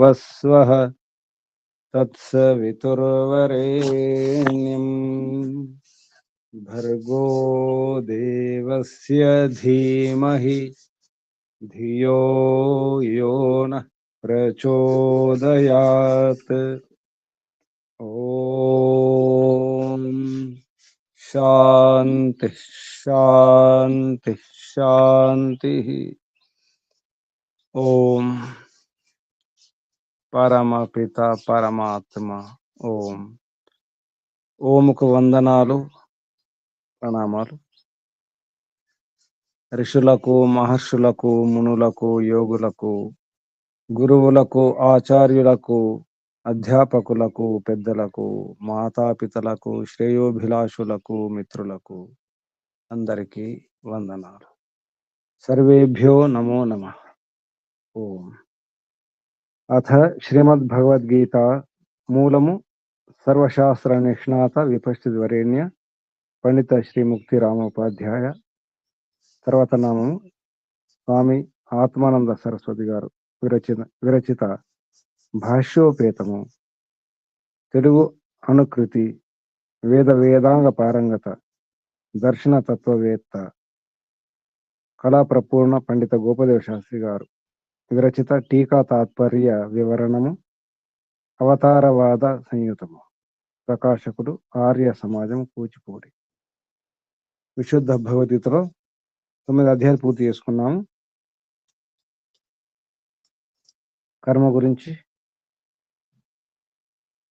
भुर्भुवस्वः तत्सवितुर्वरेण्यं भर्गो देवस्य धीमहि धियो यो नः प्रचोदयात्। ओम शांति शांति शांति। ओम పరమపిత పరమాత్మ ఓం. ఓముకు వందనాలు, ప్రణామాలు. ఋషులకు, మహర్షులకు, మునులకు, యోగులకు, గురువులకు, ఆచార్యులకు, అధ్యాపకులకు, పెద్దలకు, మాతాపితలకు, శ్రేయోభిలాషులకు, మిత్రులకు అందరికీ వందనాలు. సర్వేభ్యో నమో నమః. ఓం. అథ శ్రీమద్భగవద్గీత మూలము సర్వశాస్త్ర నిష్ణాత విపశ్చిద్వరేణ్య పండిత శ్రీ ముక్తి రామోపాధ్యాయ, తర్వాత నామము స్వామి ఆత్మానంద సరస్వతి గారు విరచిత భాష్యోపేతము, తెలుగు అనుకృతి, వేదాంగ పారంగత, దర్శన తత్వవేత్త, కళాప్రపూర్ణ పండిత గోపదేవ శాస్త్రి గారు విరచిత టీకా తాత్పర్య వివరణము, అవతారవాద సంయుతము, ప్రకాశకుడు ఆర్య సమాజం, కూచిపూడి. విశుద్ధ భగవద్గీతలో 9 అధ్యాయాలు పూర్తి చేసుకున్నాము. కర్మ గురించి,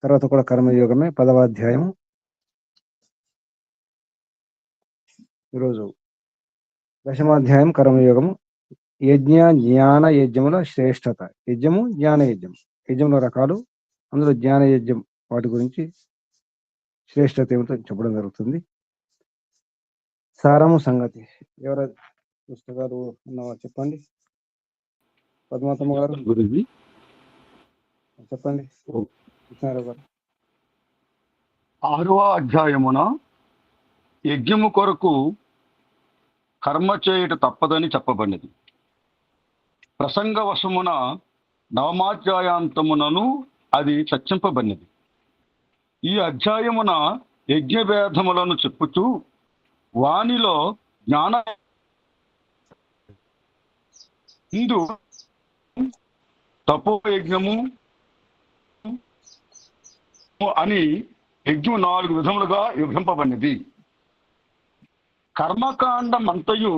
తర్వాత కూడా కర్మయోగమే 10వ అధ్యాయము. ఈరోజు 10వ అధ్యాయం కర్మయోగము. యజ్ఞ జ్ఞాన యజ్ఞముల శ్రేష్టత. యజ్ఞము, జ్ఞాన యజ్ఞం. యజ్ఞంలో రకాలు, అందులో జ్ఞాన యజ్ఞం వాటి గురించి శ్రేష్టత ఏమిటో చెప్పడం జరుగుతుంది. సారము సంగతి. ఎవరు పుస్తకాలు ఉన్నవారు చెప్పండి. పద్మాతమ్మ గారు గురించి చెప్పండి. కృష్ణారావు గారు. 6వ అధ్యాయమున యజ్ఞము కొరకు కర్మ చేయుట తప్పదని చెప్పబడినది. ప్రసంగవశమున నవమాధ్యాయాంతమునను అది చర్చింపబడినది. ఈ అధ్యాయమున యజ్ఞభేదములను చెప్పుచూ వానిలో జ్ఞాన హిందూ తపోయజ్ఞము అని యజ్ఞం 4 విధములుగా విభజింపబడినది. కర్మకాండమంతయు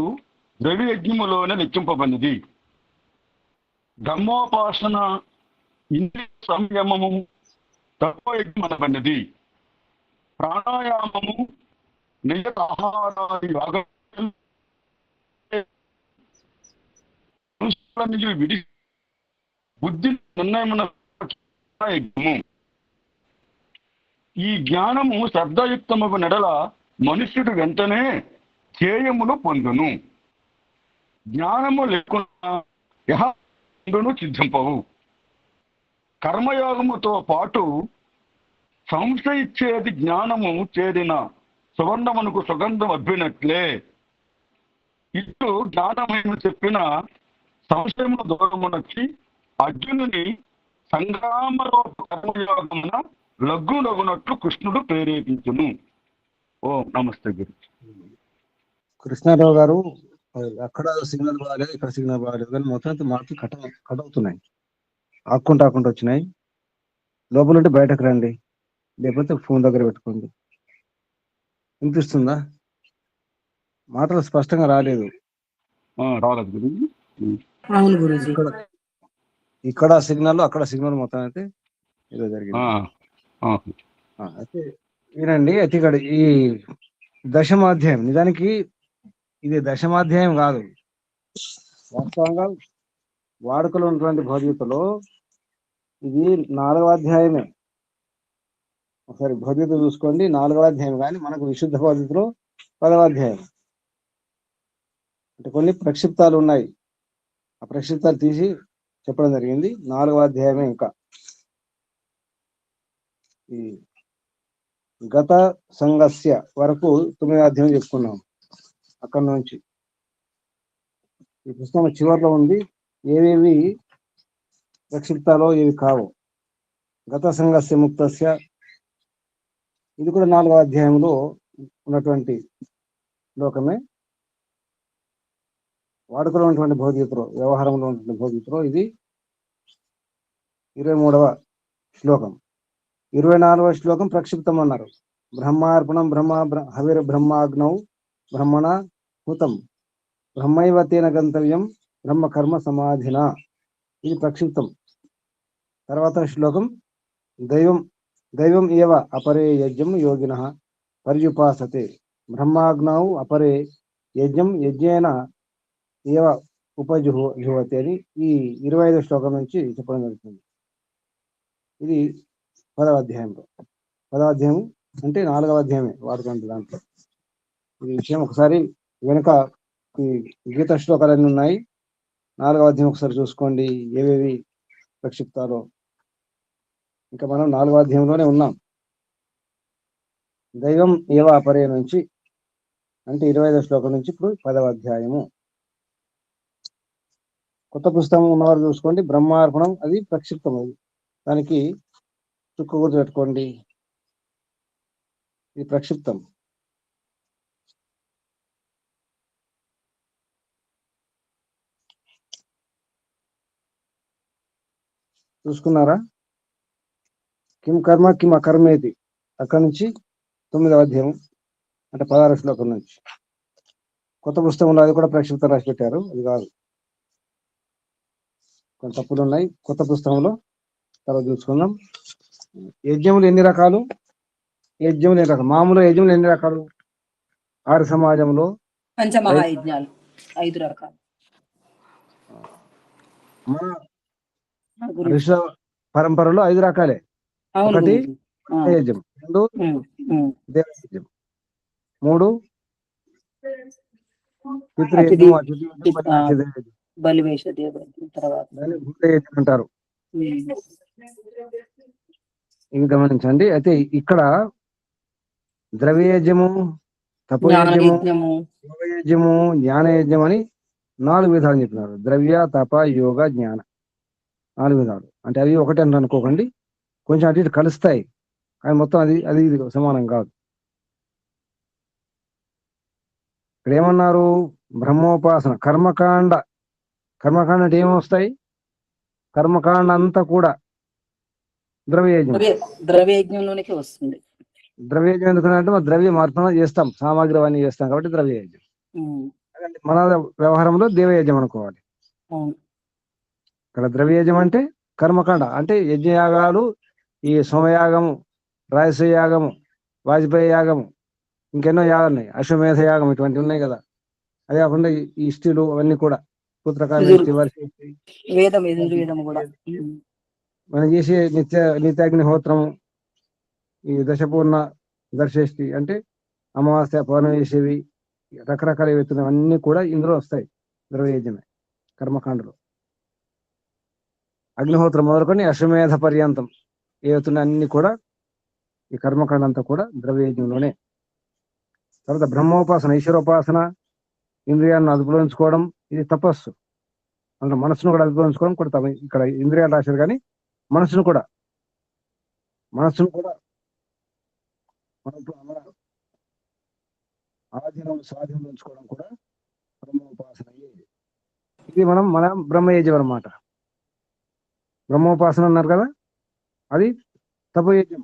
ద్రవ్య యజ్ఞములోనే లెక్కింపబడినది. బ్రహ్మోపాసన, ఇంద్రియ సంయమము తపోయజ్ఞం అనబడినది. ప్రాణాయామము, నియత ఆహారాది యోగములు విడి బుద్ధి నిర్ణయమున యజ్ఞము. ఈ జ్ఞానము శ్రద్ధయుక్తముకు నెడల మనుష్యుడు వెంటనే ధ్యేయమును పొందును. జ్ఞానము లేకుండా యహను సిద్ధింపవు. కర్మయోగముతో పాటు సంశయిచ్చేది జ్ఞానము చేరిన సువర్ణమునకు సుగంధం అబ్బినట్లే ఇటు జ్ఞానమని చెప్పిన సంశయమును దూరమునొచ్చి అర్జునుని సంగ్రామరూప కర్మయోగమున లగ్గునగునట్లు కృష్ణుడు ప్రేరేపించును. ఓం నమస్తే గురు. కృష్ణారావు గారు, అక్కడ సిగ్నల్ బాగాలేదు, ఇక్కడ సిగ్నల్ బాగాలేదు, కానీ మొత్తం మాటలు కట్ అవుతున్నాయి. ఆక్కుంటా వచ్చినాయి. లోపల ఉంటే బయటకు రండి, లేకపోతే ఫోన్ దగ్గర పెట్టుకోండి. వినిపిస్తుందా? మాటలు స్పష్టంగా రాలేదు. రాలేదు గురు. ఇక్కడ సిగ్నల్, అక్కడ సిగ్నల్, మొత్తం అయితే ఏదో జరిగింది. అయితే వినండి. అయితే ఇక్కడ ఈ దశమాధ్యాయం, నిజానికి ఇది దశమాధ్యాయం కాదు. వాస్తవంగా వాడుకలో ఉన్నటువంటి భగవద్గీతలో ఇది 4వ అధ్యాయమే. ఒకసారి భగవద్గీత చూసుకోండి, 4వ అధ్యాయం. కానీ మనకు విశుద్ధ భగవద్గీతలో 10వ అధ్యాయం. అంటే కొన్ని ప్రక్షిప్తాలు ఉన్నాయి, ఆ ప్రక్షిప్తాలు తీసి చెప్పడం జరిగింది. 4వ అధ్యాయమే. ఇంకా ఈ గత సంగస్య వరకు 9వ అధ్యాయం చెప్పుకున్నాం. అక్కడ నుంచి ఈ పుస్తకం చివరిలో ఉంది. ఏవేవి ప్రక్షిప్తాలో ఇవి కావు. గత సంఘస్య ముక్తస్య, ఇది కూడా 4వ అధ్యాయంలో ఉన్నటువంటి శ్లోకమే. వాడుకలో ఉన్నటువంటి భగవద్గీతలో, వ్యవహారంలో ఉన్నటువంటి భగవద్గీతలో ఇది 23వ శ్లోకం. 24వ శ్లోకం ప్రక్షిప్తం అన్నారు. బ్రహ్మార్పణం హవిర్ బ్రహ్మాగ్నౌ బ్రహ్మణ హుతం బ్రహ్మైవ తేన గంతవ్యం బ్రహ్మ కర్మ సమాధిన, ఇది ప్రక్షిప్తం. తర్వాత శ్లోకం దైవం ఏవ అపరే యజ్ఞం యోగినః పర్యుపాసతే బ్రహ్మాగ్నౌ అపరే యజ్ఞం యజ్ఞేన ఏవ ఉపజుహోతి అని ఈ 25వ శ్లోకం నుంచి చెప్పడం జరుగుతుంది. ఇది 10వ అధ్యాయంలో. 10వ అధ్యాయం అంటే 4వ అధ్యాయమే వాడుకుంటే దాంట్లో ఈ విషయం ఒకసారి వెనుక ఈ గీత శ్లోకాలన్నీ ఉన్నాయి. 4వ అధ్యాయం ఒకసారి చూసుకోండి ఏవేవి ప్రక్షిప్తాలో. ఇంకా మనం 4వ అధ్యాయంలోనే ఉన్నాం. దైవం ఏవ అపరే నుంచి అంటే 25వ శ్లోకం నుంచి ఇప్పుడు 10వ అధ్యాయము. కొత్త పుస్తకం ఉన్నవారు చూసుకోండి. బ్రహ్మార్పణం అది ప్రక్షిప్తం. అది దానికి చుక్క గుర్తు పెట్టుకోండి, ఇది ప్రక్షిప్తం. చూసుకున్నారా? కిం కర్మ కిం అకర్మేది, అక్కడి నుంచి 9వ అధ్యాయం అంటే 16వ శ్లోకం నుంచి. కొత్త పుస్తకంలో అది కూడా ప్రక్షిప్తం రాసి పెట్టారు, అది కాదు, కొన్ని తప్పులు ఉన్నాయి కొత్త పుస్తకంలో. తర్వాత చూసుకుందాం. యజ్ఞములు ఎన్ని రకాలు? మామూలు యజ్ఞములు ఎన్ని రకాలు? ఆర్య సమాజంలో పంచమహాయజ్ఞాలు 5 రకాలు. మన ఋష పరంపరలో 5 రకాలే. ఒకటి యజ్ఞం, 2 దేవయజ్ఞం, 3 పితృయజ్ఞం, బలివేష దేవయజ్ఞం, తర్వాత భూతయజ్ఞం అంటారు. ఇది గమనించండి. అయితే ఇక్కడ ద్రవ్యయజ్ఞము, తపోయజ్ఞము, యోగయజ్ఞము, జ్ఞానయజ్ఞం అని 4 విధాలు చెప్పినారు. ద్రవ్య, తప, యోగ, జ్ఞాన 4 విధాలు. అంటే అవి ఒకటే అని అనుకోకండి, కొంచెం అటు ఇటు కలుస్తాయి, కానీ మొత్తం అది ఇది సమానం కాదు. ఇక్కడ ఏమన్నారు? బ్రహ్మోపాసన, కర్మకాండ అంటే ఏమొస్తాయి? కర్మకాండ అంతా కూడా ద్రవ్యయజ్ఞంలోనికి వస్తుంది. ద్రవ్యయజ్ఞం ఎందుకంటే మనం ద్రవ్యం అర్పణ చేస్తాం, సామాగ్రి అవన్నీ చేస్తాం కాబట్టి ద్రవ్యయజ్ఞం. మన వ్యవహారంలో దేవయజ్ఞం అనుకోవాలి. ఇక్కడ ద్రవ్యయజ్ఞం అంటే కర్మకాండ అంటే యజ్ఞయాగాలు, ఈ సోమయాగము, రాజసూయ యాగము, వాజపేయి యాగము, ఇంకెన్నో యాగాలు ఉన్నాయి, అశ్వమేధ యాగం, ఇటువంటి ఉన్నాయి కదా. అదే కాకుండా ఈ ఇష్టిలు అవన్నీ కూడా, పుత్రకామేష్టి, వర్షేష్టి, మనం చేసే నిత్యాగ్నిహోత్రము, ఈ దశపూర్ణ, దర్శేష్టి అంటే అమావాస్య పౌర్ణమి చేసేవి, రకరకాల ఎత్తున అన్ని కూడా ఇందులో వస్తాయి. ద్రవ్యయజ్ఞమే కర్మకాండలో. అగ్నిహోత్రం మొదలుకొని అశ్వమేధ పర్యంతం ఏవైతున్న అన్ని కూడా ఈ కర్మకాండ అంతా కూడా ద్రవ్యయజ్ఞంలోనే. తర్వాత బ్రహ్మోపాసన, ఈశ్వరోపాసన, ఇంద్రియాలను అదుపులో ఉంచుకోవడం, ఇది తపస్సు. అంటే మనసును కూడా అదుపులో ఉంచుకోవడం కూడా ఇక్కడ ఇంద్రియాలు రాశారు, కానీ మనసును కూడా మన ఆధీనం స్వాధీనం ఉంచుకోవడం కూడా బ్రహ్మోపాసన. ఇది మన బ్రహ్మయజ్ఞం అన్నమాట. బ్రహ్మోపాసన అన్నారు కదా, అది తపోయజ్ఞం.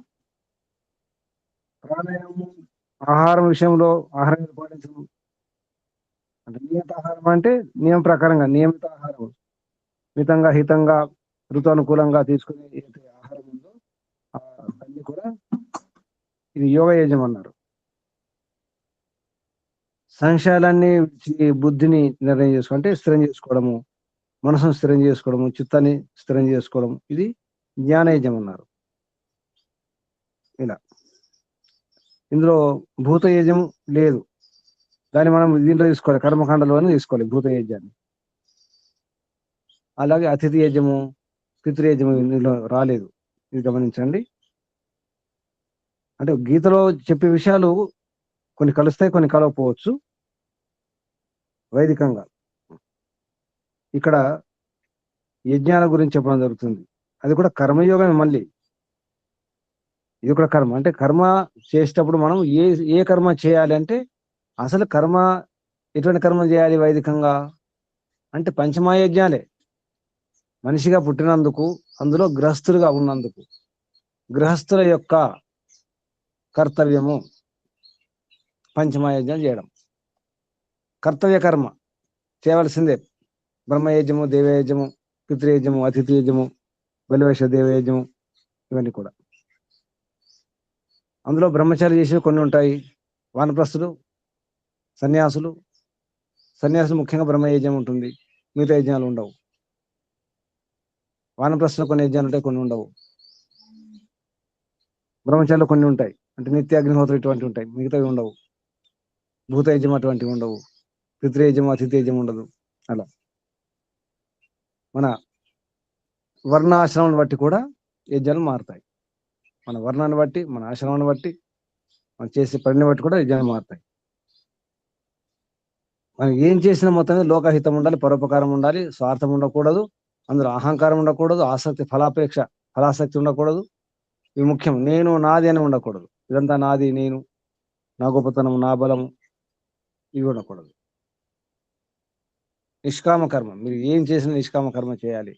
ప్రాణాయామం, ఆహారం విషయంలో ఆహారం పాటించడం అంటే నియమిత ఆహారం అంటే నియమ ప్రకారంగా నియమిత ఆహారం, మితంగా హితంగా ఋతునుకూలంగా తీసుకునే ఏదైతే ఆహారం ఉందో అన్ని కూడా ఇది యోగయజ్ఞం అన్నారు. సంశయాలన్నీ బుద్ధిని నిర్ణయం చేసుకుంటే స్థిరం చేసుకోవడము, మనసును స్థిరం చేసుకోవడము, చిత్తాన్ని స్థిరం చేసుకోవడం, ఇది జ్ఞానయజ్ఞం అన్నారు. ఇలా ఇందులో భూతయజ్ఞం లేదు, దాన్ని మనం దీంట్లో తీసుకోవాలి, కర్మకాండలోనే తీసుకోవాలి భూతయజ్ఞాన్ని. అలాగే అతిథి యజ్ఞము, పితృయజ్ఞము ఇందులో రాలేదు, ఇది గమనించండి. అంటే గీతలో చెప్పే విషయాలు కొన్ని కలుస్తాయి, కొన్ని కలవకపోవచ్చు వైదికంగా. ఇక్కడ యజ్ఞాల గురించి చెప్పడం జరుగుతుంది. అది కూడా కర్మయోగమే. మళ్ళీ ఇది కూడా కర్మ. అంటే కర్మ చేసేటప్పుడు మనం ఏ ఏ కర్మ చేయాలి అంటే, అసలు కర్మ ఎటువంటి కర్మ చేయాలి వైదికంగా అంటే పంచమహాయజ్ఞాలే. మనిషిగా పుట్టినందుకు, అందులో గృహస్థులుగా ఉన్నందుకు, గృహస్థుల యొక్క కర్తవ్యము పంచమహాయజ్ఞాలు చేయడం. కర్తవ్య కర్మ చేయవలసిందే. బ్రహ్మయజ్ఞము, దేవయజ్ఞము, పితృయజ్ఞము, అతిథి యజ్ఞము, బలివేష దేవయజ్ఞము, ఇవన్నీ కూడా. అందులో బ్రహ్మచారి చేసేవి కొన్ని ఉంటాయి. వానప్రస్థులు, సన్యాసులు. సన్యాసులు ముఖ్యంగా బ్రహ్మయజ్ఞం ఉంటుంది, మిగతా యజ్ఞాలు ఉండవు. వానప్రస్థులు కొన్ని యజ్ఞాలు ఉంటాయి, కొన్ని ఉండవు. బ్రహ్మచారులు కొన్ని ఉంటాయి, అంటే నిత్య అగ్నిహోత్రం ఇటువంటి ఉంటాయి, మిగతావి ఉండవు. భూత యజ్ఞం అటువంటివి ఉండవు. పితృయజ్ఞం, అతిథి యజ్ఞం ఉండదు. అలా మన వర్ణాశ్రమాన్ని బట్టి కూడా యజ్ఞాలు మారుతాయి. మన వర్ణాన్ని బట్టి, మన ఆశ్రమాన్ని బట్టి, మనం చేసే పనిని బట్టి కూడా యజ్ఞాలు మారుతాయి. మనం ఏం చేసినా మొత్తం లోకహితం ఉండాలి, పరోపకారం ఉండాలి, స్వార్థం ఉండకూడదు, అందులో అహంకారం ఉండకూడదు, ఆసక్తి, ఫలాసక్తి ఉండకూడదు. ఇవి ముఖ్యం. నేను నాది అని ఉండకూడదు. ఇదంతా నాది, నేను, నా గొప్పతనం, నా బలము, ఇవి ఉండకూడదు. నిష్కామ కర్మ. మీరు ఏం చేసినా నిష్కామ కర్మ చేయాలి,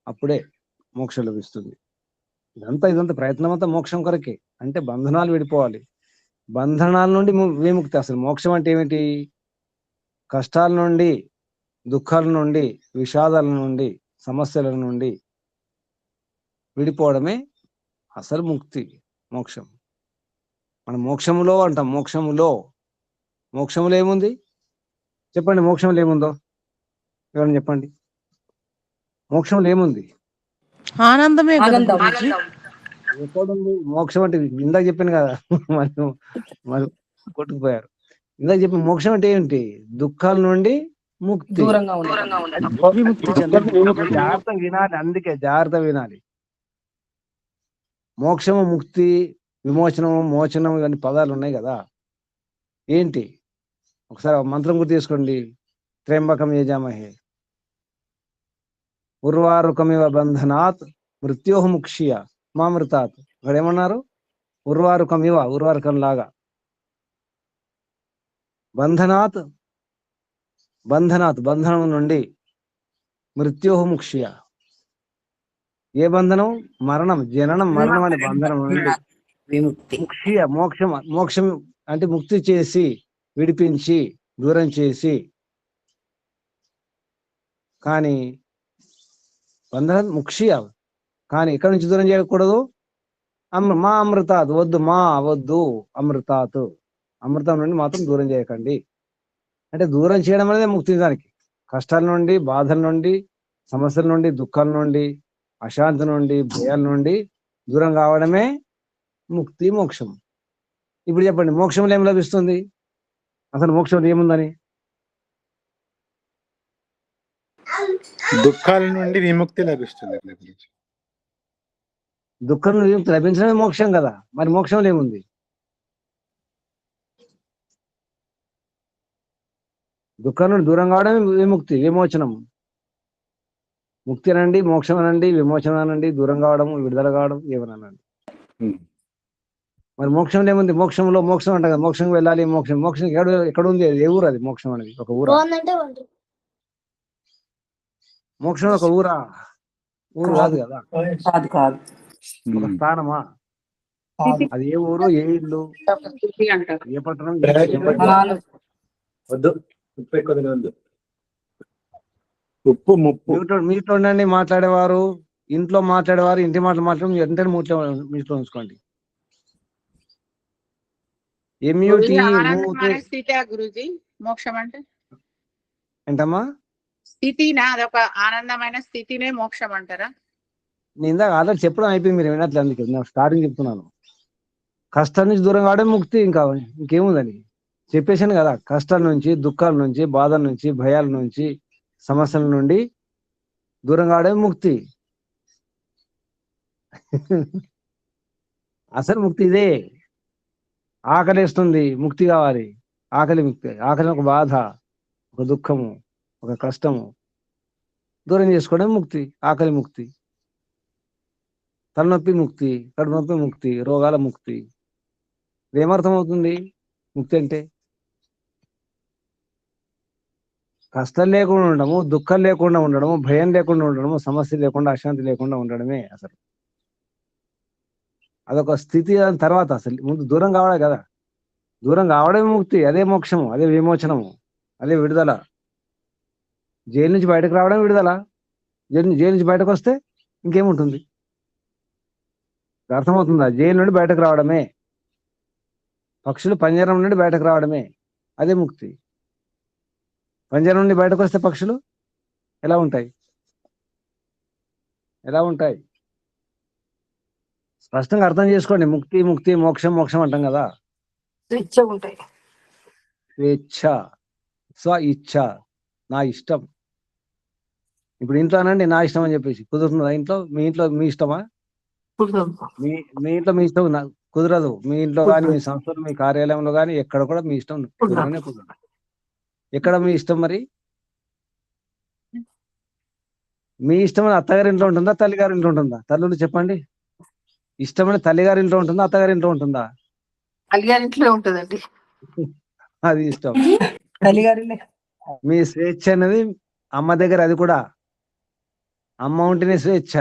అప్పుడే మోక్షం లభిస్తుంది. ఇదంతా ప్రయత్నం అంతా మోక్షం కొరకే. అంటే బంధనాలు విడిపోవాలి, బంధనాల నుండి విముక్తి. అసలు మోక్షం అంటే ఏమిటి? కష్టాల నుండి, దుఃఖాల నుండి, విషాదాల నుండి, సమస్యల నుండి విడిపోవడమే అసలు ముక్తి, మోక్షం. మనం మోక్షములో అంటాం. మోక్షములో ఏముంది చెప్పండి? మోక్షంలో ఏముందో ఎవరైనా చెప్పండి. మోక్షంలో ఏముంది? ఆనందమే కదా ఆనందం. గురూజీ. ఎక్కడుంది మోక్షం? అంటే ఇందాక చెప్పాను కదా, మనం మనం కొట్టుకుపోయారు. ఇందాక చెప్పిన మోక్షం అంటే ఏంటి? దుఃఖాల నుండి ముక్తి. దూరంగా ఉండడం. విముక్తి జాగ్రత్త వినాలి, అందుకే జాగ్రత్త వినాలి. మోక్షము, ముక్తి, విమోచనము, మోచనం, ఇవన్నీ పదాలు ఉన్నాయి కదా. ఏంటి? ఒకసారి మంత్రం గుర్తు తీసుకోండి. త్ర్యంబకం యజామహే ఉర్వారుకమివ బంధనాత్ మృత్యోహ ముక్షియ మామృతాత్. ఇక్కడ ఏమన్నారు? ఉర్వారుకమివ, ఉర్వారుకం లాగా. బంధనాత్, బంధనం నుండి. మృత్యోహ ముక్షియ, ఏ బంధనం? మరణం, జననం, మరణం అనే బంధనం నుండి. విముక్తి. ముక్షియ, మోక్షం అంటే ముక్తి చేసి, విడిపించి, దూరం చేసి. కానీ బంధనం ముక్షియ, కానీ ఎక్కడి నుంచి దూరం చేయకూడదు? మా అమృతాత్, వద్దు అమృతాత్, అమృతం నుండి మాత్రం దూరం చేయకండి. అంటే దూరం చేయడం అనేది ముక్తి. దానికి కష్టాల నుండి, బాధల నుండి, సమస్యల నుండి, దుఃఖాల నుండి, అశాంతి నుండి, భయాల నుండి దూరం కావడమే ముక్తి, మోక్షం. ఇప్పుడు చెప్పండి, మోక్షంలో ఏం లభిస్తుంది? అసలు మోక్షంలో ఏముందని? దుఃఖాల నుండి విముక్తి లభిస్తుంది. దుఃఖం నుండి విముక్తి లభించడమే మోక్షం కదా. మరి మోక్షంలో ఏముంది? దుఃఖం నుండి దూరం కావడమే విముక్తి, విమోచనం. ముక్తి అనండి, మోక్షం అనండి, విమోచనం అనండి, దూరం కావడం, విడుదల కావడం, ఏమనండి. మరి మోక్షంలో ఏముంది? మోక్షం అంట కదా, మోక్షం వెళ్ళాలి. మోక్షం ఎక్కడ ఉంది? ఏ ఊరు అది? మోక్షం అనేది ఒక ఊరా? మోక్షం ఒక ఊరు కాదు కదా, కాదు. ఒక స్థానమా? అది ఏ ఊరు, ఏ ఇల్లు, ఏ పట్టణం, వద్దు, ఉప్పు ఎక్కువ తినవద్దు. ఉప్పు ముప్పు. మీట్లో ఉండండి మాట్లాడేవారు, ఇంట్లో మాట్లాడేవారు, ఇంటి మాటలు మాట్లాడి వెంటనే మీట్లో ఉంచుకోండి. గురూజీ మోక్షం అంటే ఏంటమ్మా? స్థితినా? అదొక ఆనందమైన స్థితినే మోక్షం అంటారా? నేను ఇందాక ఆల్రెడీ చెప్పడం అయిపోయింది, మీరు వినట్లే. అందుకే నేను స్టార్టింగ్ చెప్తున్నాను. కష్టాల నుంచి దూరం కావడం ముక్తి. ఇంకేముందని చెప్పేశాను కదా. కష్టాల నుంచి, దుఃఖాల నుంచి, బాధల నుంచి, భయాల నుంచి, సమస్యల నుండి దూరం కావడం ముక్తి. అసలు ముక్తి ఇదే. ఆకలిస్తుంది, ముక్తి కావాలి. ఆకలి ముక్తి. ఆకలి ఒక బాధ, ఒక దుఃఖము, ఒక కష్టము. దూరం చేసుకోవడం ముక్తి. ఆకలి ముక్తి, తలనొప్పి ముక్తి, కడుపు నొప్పి ముక్తి, రోగాల ముక్తి. ఏమర్థం అవుతుంది ముక్తి అంటే? కష్టం లేకుండా ఉండడము, దుఃఖం లేకుండా ఉండడము, భయం లేకుండా ఉండడము, సమస్య లేకుండా, అశాంతి లేకుండా ఉండడమే అసలు. అదొక స్థితి. దాని తర్వాత అసలు ముందు దూరం కావడే కదా. దూరం కావడమే ముక్తి. అదే మోక్షము, అదే విమోచనము, అదే విడుదల. జైలు నుంచి బయటకు రావడం విడుదల. జైలు నుంచి బయటకు వస్తే ఇంకేముంటుంది? అర్థమవుతుందా? జైలు నుండి బయటకు రావడమే. పక్షులు పంజరం నుండి బయటకు రావడమే, అదే ముక్తి. పంజరం నుండి బయటకు వస్తే పక్షులు ఎలా ఉంటాయి? ఎలా ఉంటాయి? స్పష్టంగా అర్థం చేసుకోండి. ముక్తి ముక్తి, మోక్షం మోక్షం అంటాం కదా. స్వేచ్ఛ ఉంటాయి. స్వేచ్ఛ, స్వ ఇచ్ఛ, నా ఇష్టం. ఇప్పుడు ఇంట్లో అనండి నా ఇష్టం అని చెప్పేసి కుదురుతుందా? ఇంట్లో మీ ఇష్టమా? మీ ఇంట్లో మీ ఇష్టం కుదరదు. మీ ఇంట్లో కానీ, మీ సంస్థలో, మీ కార్యాలయంలో కానీ ఎక్కడ కూడా మీ ఇష్టం కుదరదు. ఎక్కడ మీ ఇష్టం మరి? మీ ఇష్టం అత్తగారి ఇంట్లో ఉంటుందా, తల్లిగారి ఇంట్లో ఉంటుందా? తల్లులు చెప్పండి. ఇష్టమైన తల్లిగారి ఇంట్లో ఉంటుందా, అత్తగారి ఇంట్లో ఉంటుందా? తల్లిగారి ఇంట్లో ఉంటుందండి. అది ఇష్టం. తల్లిగారిలే. మీ స్వేచ్ఛ అనేది అమ్మ దగ్గర. అది కూడా అమ్మ ఉంటేనే స్వేచ్ఛ.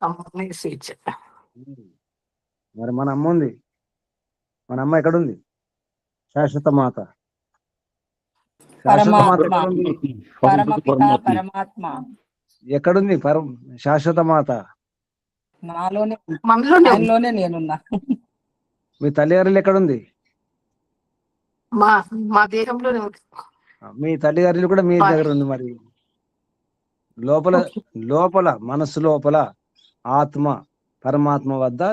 అమ్మని స్వేచ్ఛ. మరి మన అమ్మ ఉంది. మన అమ్మ ఎక్కడుంది? శాశ్వత మాత. శాశ్వత మాత ఎక్కడుంది? పరమాత్మ ఎక్కడుంది? శాశ్వత మాత నాలోనే, మనలోనే నేనున్నా. మీ తల్లిగారిలు ఎక్కడుంది? మా దేహంలోనే ఉంది. మీ తల్లిగారిలు కూడా మీ దగ్గర ఉంది. మరి లోపల మనస్సు లోపల ఆత్మ పరమాత్మ వద్ద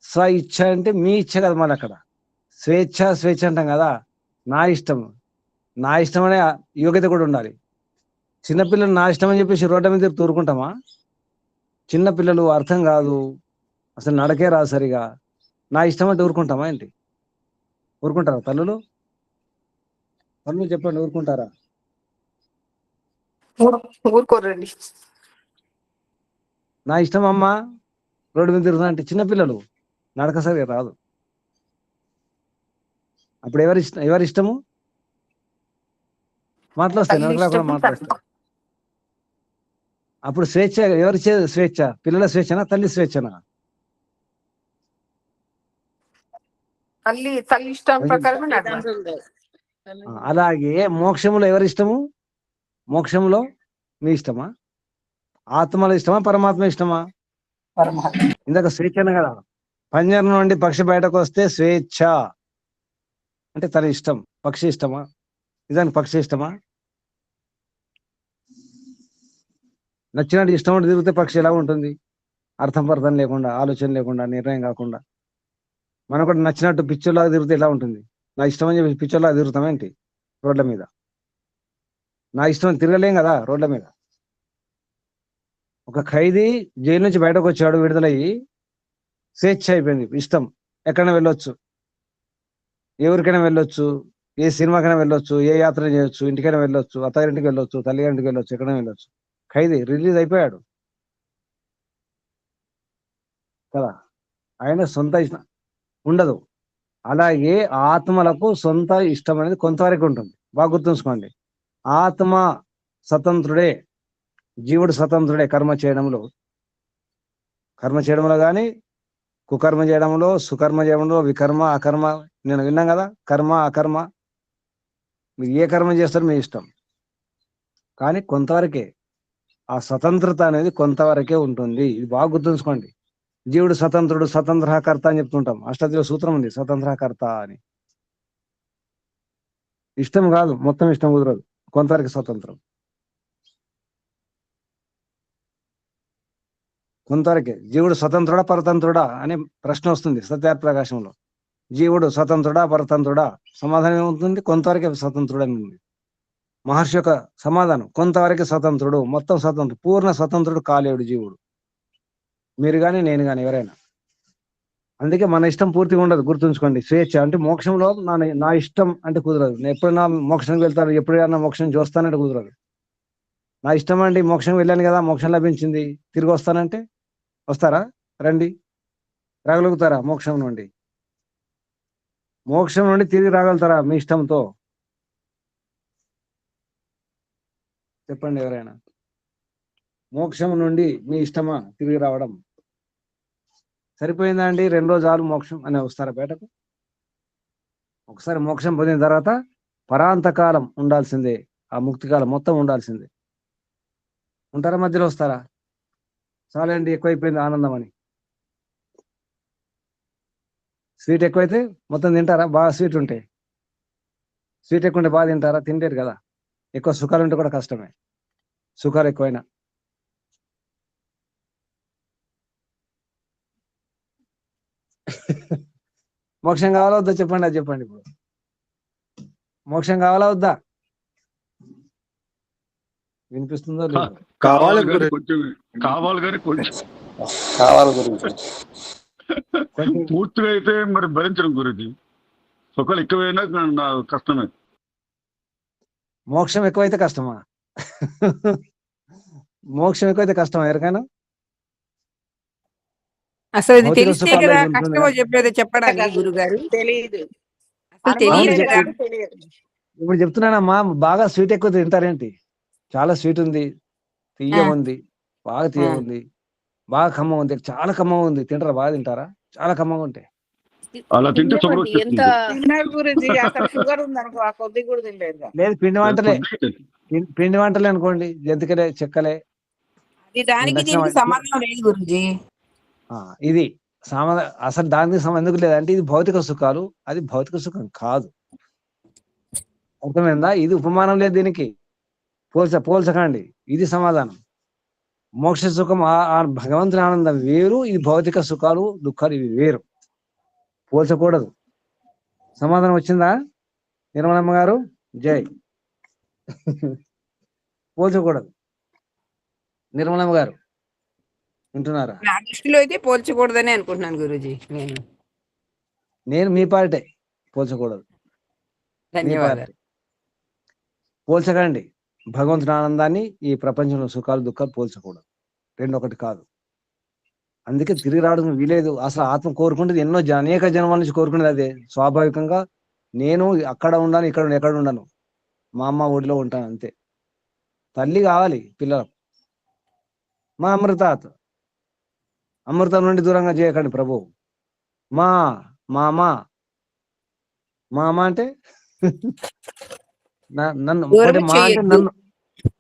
స్వ ఇచ్ఛ అంటే మీ ఇచ్ఛ కదా. మళ్ళీ అక్కడ స్వేచ్ఛ అంటాం కదా. నా ఇష్టం అనే యోగ్యత కూడా ఉండాలి. చిన్నపిల్లలు నా ఇష్టం అని చెప్పేసి రోడ్ల మీద తూరుకుంటామా? చిన్నపిల్లలు అర్థం కాదు, అసలు నడకే రాదు సరిగా. నా ఇష్టం అంటే ఊరుకుంటామా ఏంటి? ఊరుకుంటారా తల్లులు? చెప్పండి, ఊరుకుంటారా? ఊరుకోరండి. నా ఇష్టం అమ్మ రోడ్డు మీద తిరుగుతా అంటే చిన్నపిల్లలు నడక సరిగా రాదు. అప్పుడు ఎవరి ఇష్టము? మాట్లాడతాయి, నడక రాకుండా మాట్లాడతాయి. అప్పుడు స్వేచ్ఛ ఎవరి స్వేచ్ఛ? పిల్లల స్వేచ్ఛనా, తల్లి స్వేచ్ఛనా? తల్లి ఇష్టం ప్రకారం. అలాగే మోక్షములో ఎవరి ఇష్టము? మోక్షంలో మీ ఇష్టమా? ఆత్మల ఇష్టమా, పరమాత్మ ఇష్టమా? పరమాత్మ. ఇందాక స్వేచ్ఛనే కదా. పంజరం నుండి పక్షి బయటకు వస్తే స్వేచ్ఛ అంటే తన ఇష్టం. పక్షి ఇష్టమా? నిజానికి పక్షి ఇష్టమా? నచ్చినట్టు ఇష్టం ఉంటే తిరిగితే పక్షి ఎలా ఉంటుంది? అర్థం లేకుండా, ఆలోచన లేకుండా, నిర్ణయం కాకుండా. మనం కూడా నచ్చినట్టు పిచ్చర్లాగా తిరిగితే ఎలా ఉంటుంది? నా ఇష్టం అని చెప్పి పిచ్చర్లాగా తిరుగుతామేంటి రోడ్ల మీద? నా ఇష్టం తిరగలేం కదా రోడ్ల మీద. ఒక ఖైదీ జైలు నుంచి బయటకు వచ్చాడు, విడుదలయ్యి స్వేచ్ఛ అయిపోయింది. ఇష్టం, ఎక్కడైనా వెళ్ళొచ్చు, ఏ ఊరికైనా వెళ్ళొచ్చు, ఏ సినిమాకైనా వెళ్ళొచ్చు, ఏ యాత్ర చేయొచ్చు, ఇంటికైనా వెళ్ళొచ్చు, అత్తగారింటికి వెళ్ళొచ్చు, తల్లిగారింటికి వెళ్ళొచ్చు, ఎక్కడైనా వెళ్ళొచ్చు. ఖైదీ రిలీజ్ అయిపోయాడు కదా. ఆయన సొంత ఇష్టం ఉండదు. అలాగే ఆత్మలకు సొంత ఇష్టం అనేది కొంతవరకు ఉంటుంది. బాగా గుర్తుంచుకోండి. ఆత్మ స్వతంత్రుడే, జీవుడు స్వతంత్రుడే. కర్మ చేయడంలో కానీ, కుకర్మ చేయడంలో, సుకర్మ చేయడంలో, వికర్మ అకర్మ నేను విన్నాం కదా. కర్మ అకర్మ మీరు ఏ కర్మ చేస్తారో మీ ఇష్టం. కానీ కొంతవరకే ఆ స్వతంత్రత అనేది కొంతవరకే ఉంటుంది. ఇది బాగా గుర్తుంచుకోండి. జీవుడు స్వతంత్రుడు, స్వతంత్రకర్త అని చెప్తుంటాం. అష్టాదశ సూత్రం ఉంది స్వతంత్రకర్త అని. ఇష్టం కాదు, మొత్తం ఇష్టం కుదరదు, కొంతవరకు స్వతంత్రం, కొంతవరకే. జీవుడు స్వతంత్రుడా పరతంత్రుడా అనే ప్రశ్న వస్తుంది సత్యార్థ ప్రకాశంలో. జీవుడు స్వతంత్రుడా పరతంత్రుడా? సమాధానం ఏమవుతుంది? కొంతవరకే స్వతంత్రుడని ఉంది. మహర్షి యొక్క సమాధానం కొంతవరకే స్వతంత్రుడు, మొత్తం స్వతంత్రుడు, పూర్ణ స్వతంత్రుడు కాలేడు జీవుడు. మీరు కానీ నేను కానీ ఎవరైనా. అందుకే మన ఇష్టం పూర్తిగా ఉండదు, గుర్తుంచుకోండి. స్వేచ్ఛ అంటే మోక్షంలో నా ఇష్టం అంటే కుదరదు. నేను ఎప్పుడైనా మోక్షానికి వెళ్తాను, ఎప్పుడైనా మోక్షం చూస్తానంటే కుదరదు. నా ఇష్టం అండి, మోక్షం వెళ్ళాను కదా, మోక్షం లభించింది, తిరిగి వస్తానంటే వస్తారా? రండి, రాగలుగుతారా? మోక్షం నుండి తిరిగి రాగలుగుతారా మీ ఇష్టంతో? చెప్పండి ఎవరైనా. మోక్షం నుండి మీ ఇష్టమా తిరిగి రావడం? సరిపోయిందా అండి? 2 రోజులు మోక్షం అని వస్తారా బయటకు? ఒకసారి మోక్షం పొందిన తర్వాత పరాంతకాలం ఉండాల్సిందే, ఆ ముక్తికాలం మొత్తం ఉండాల్సిందే. ఉంటారా? మధ్యలో వస్తారా? చాలండి, ఎక్కువైపోయింది ఆనందం అని. స్వీట్ ఎక్కువైతే మొత్తం తింటారా? బాగా స్వీట్ ఉంటే, స్వీట్ ఎక్కువ ఉంటే బాగా తింటారా? తింటారు కదా. ఎక్కువ సుఖాలు ఉంటే కూడా కష్టమే, సుఖాలు ఎక్కువైనా. మోక్షం కావాలా వద్దా చెప్పండి, అది చెప్పండి. ఇప్పుడు మోక్షం కావాలా వద్దా? వినిపిస్తుందో లేదు? కావాలి కానీ గురు కొంచెం కావాలి కానీ కొంచెం కావాలి గురించి. కొంచెం పూర్తిగా అయితే మరి భరించడం గురించి సుఖాలు ఎక్కువైనా నా కష్టమే. మోక్షం ఎక్కువైతే కష్టమా? మోక్షం ఎక్కువైతే కష్టమా ఎవరికైనా? అసలు ఇది భౌతిక తెలిస్తే సుఖాల్లో కదా ఇది ఉంటుంది కష్టమో కదా. చెప్పేది చెప్పడానికి గురుగారు. తెలియదు, అసలు అనుభవం తెలియదు లేదు కదా. కాబట్టి తెలియదు. ఇప్పుడు చెప్తున్నానమ్మా, బాగా స్వీట్ ఎక్కువ తింటారేంటి? చాలా స్వీట్ ఉంది, తీయ ఆ, ఉంది, బాగా తీయ ఆ. ఉంది, బాగా కమ్మ ఉంది, చాలా కమ్మ ఉంది, తింటారా? బాగా తింటారా? చాలా కమ్మగా ఉంటాయి. అలా తింటే సుఖం తినలేమండి. ఎంత వచ్చేస్తుంది. తిన్నారు గురించి అసలు షుగర్ ఉందనుకో ఆ కొద్ది కూడా తినలేదు. లేదు, పిండి వంటలే, కొద్దిగా పిండి వంటలే అనుకోండి, జంతికలే, చెక్కలే, అది మీకు దానికి నచ్చిన దీనికి సంబంధం లేదు గురుజీ. ఇది అసలు దానికి సంబంధం ఎందుకు లేదంటే ఇది భౌతిక సుఖాలు, అది భౌతిక సుఖం కాదు. అర్థమైందా? ఇది ఉపమానం లేదు దీనికి, పోల్చకండి. ఇది సమాధానం. మోక్ష సుఖం ఆ భగవంతుని ఆనందం వేరు, ఇది భౌతిక సుఖాలు దుఃఖాలు ఇవి వేరు, పోల్చకూడదు. సమాధానం వచ్చిందా నిర్మలమ్మ గారు? జై. పోల్చకూడదు. నిర్మలమ్మ గారు వింటున్నారా? నా దృష్టిలో అయితే పోల్చకూడదని అనుకుంటున్నాను గురుజీ. నేను మీ పార్టీ, పోల్చకూడదు. మీ ధన్యవాదాలు. పార్టీ. పోల్చకండి. భగవంతుని ఆనందాన్ని ఈ ప్రపంచంలో సుఖాలు దుఃఖాలు పోల్చకూడదు, రెండు ఒకటి కాదు. అందుకే తిరిగి రావడం వీలేదు. అసలు ఆత్మ కోరుకుంటుంది ఎన్నో అనేక జన్మల నుంచి కోరుకునేది అదే. స్వాభావికంగా నేను అక్కడ ఉన్నాను, ఎక్కడ ఉండను, మా అమ్మ ఒడిలో ఉంటాను అంతే. తల్లి కావాలి పిల్లలకు. మా అమృతం నుండి దూరంగా చేయకండి ప్రభు. మామ అంటే నన్ను ఒకటి, మా అంటే నన్ను,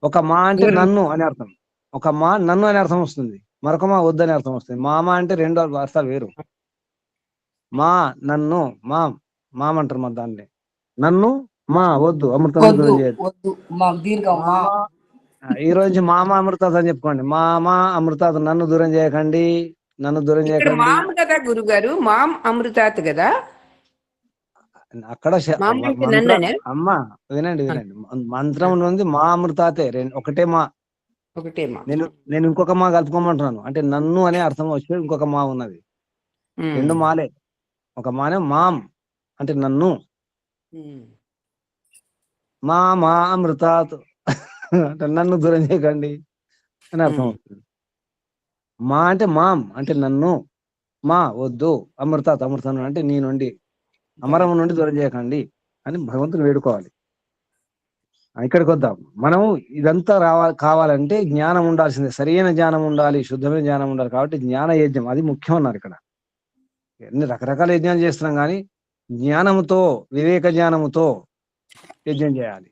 ఒక మా అంటే నన్ను అని అర్థం, ఒక మా నన్ను అనే అర్థం వస్తుంది, మరొక మా వద్దని అర్థం వస్తుంది. మామ అంటే రెండు అర్థాలు వేరు. మా నన్ను మామ అంటారు మన దాన్ని. నన్ను మా వద్దు, అమృతం దూరం చేయదు. ఈ రోజు మామ అమృతాత్ అని చెప్పుకోండి. మామ అమృతాత్, నన్ను దూరం చేయకండి, నన్ను దూరం చేయకండి. మామ్ కదా గురుగారు, మామ్ అమృతాత్ కదా. అక్కడ అమ్మ వినండి, మంత్రం ఉంది మా అమృతాతే, ఒకటే మా. నేను ఇంకొక మా కలుపుకోమంటున్నాను, అంటే నన్ను అనే అర్థం వచ్చి ఇంకొక మా ఉన్నది. రెండు మాలే, ఒక మానే మామ్ అంటే నన్ను, మా అమృతాత్ అంటే నన్ను దూరం చేయకండి అని అర్థం అవుతుంది. మా అంటే మామ్ అంటే నన్ను, మా వద్దు, అమృతం అంటే నీ నుండి, అమరం నుండి దూరం చేయకండి అని భగవంతుని వేడుకోవాలి. ఇక్కడికి వద్దాం. మనం ఇదంతా కావాలంటే జ్ఞానం ఉండాల్సిందే, సరైన జ్ఞానం ఉండాలి, శుద్ధమైన జ్ఞానం ఉండాలి. కాబట్టి జ్ఞాన యజ్ఞం అది ముఖ్యం అన్నారు ఇక్కడ. ఎన్ని రకరకాల యజ్ఞాలు చేస్తున్నాం కానీ జ్ఞానముతో, వివేక జ్ఞానముతో యజ్ఞం చేయాలి.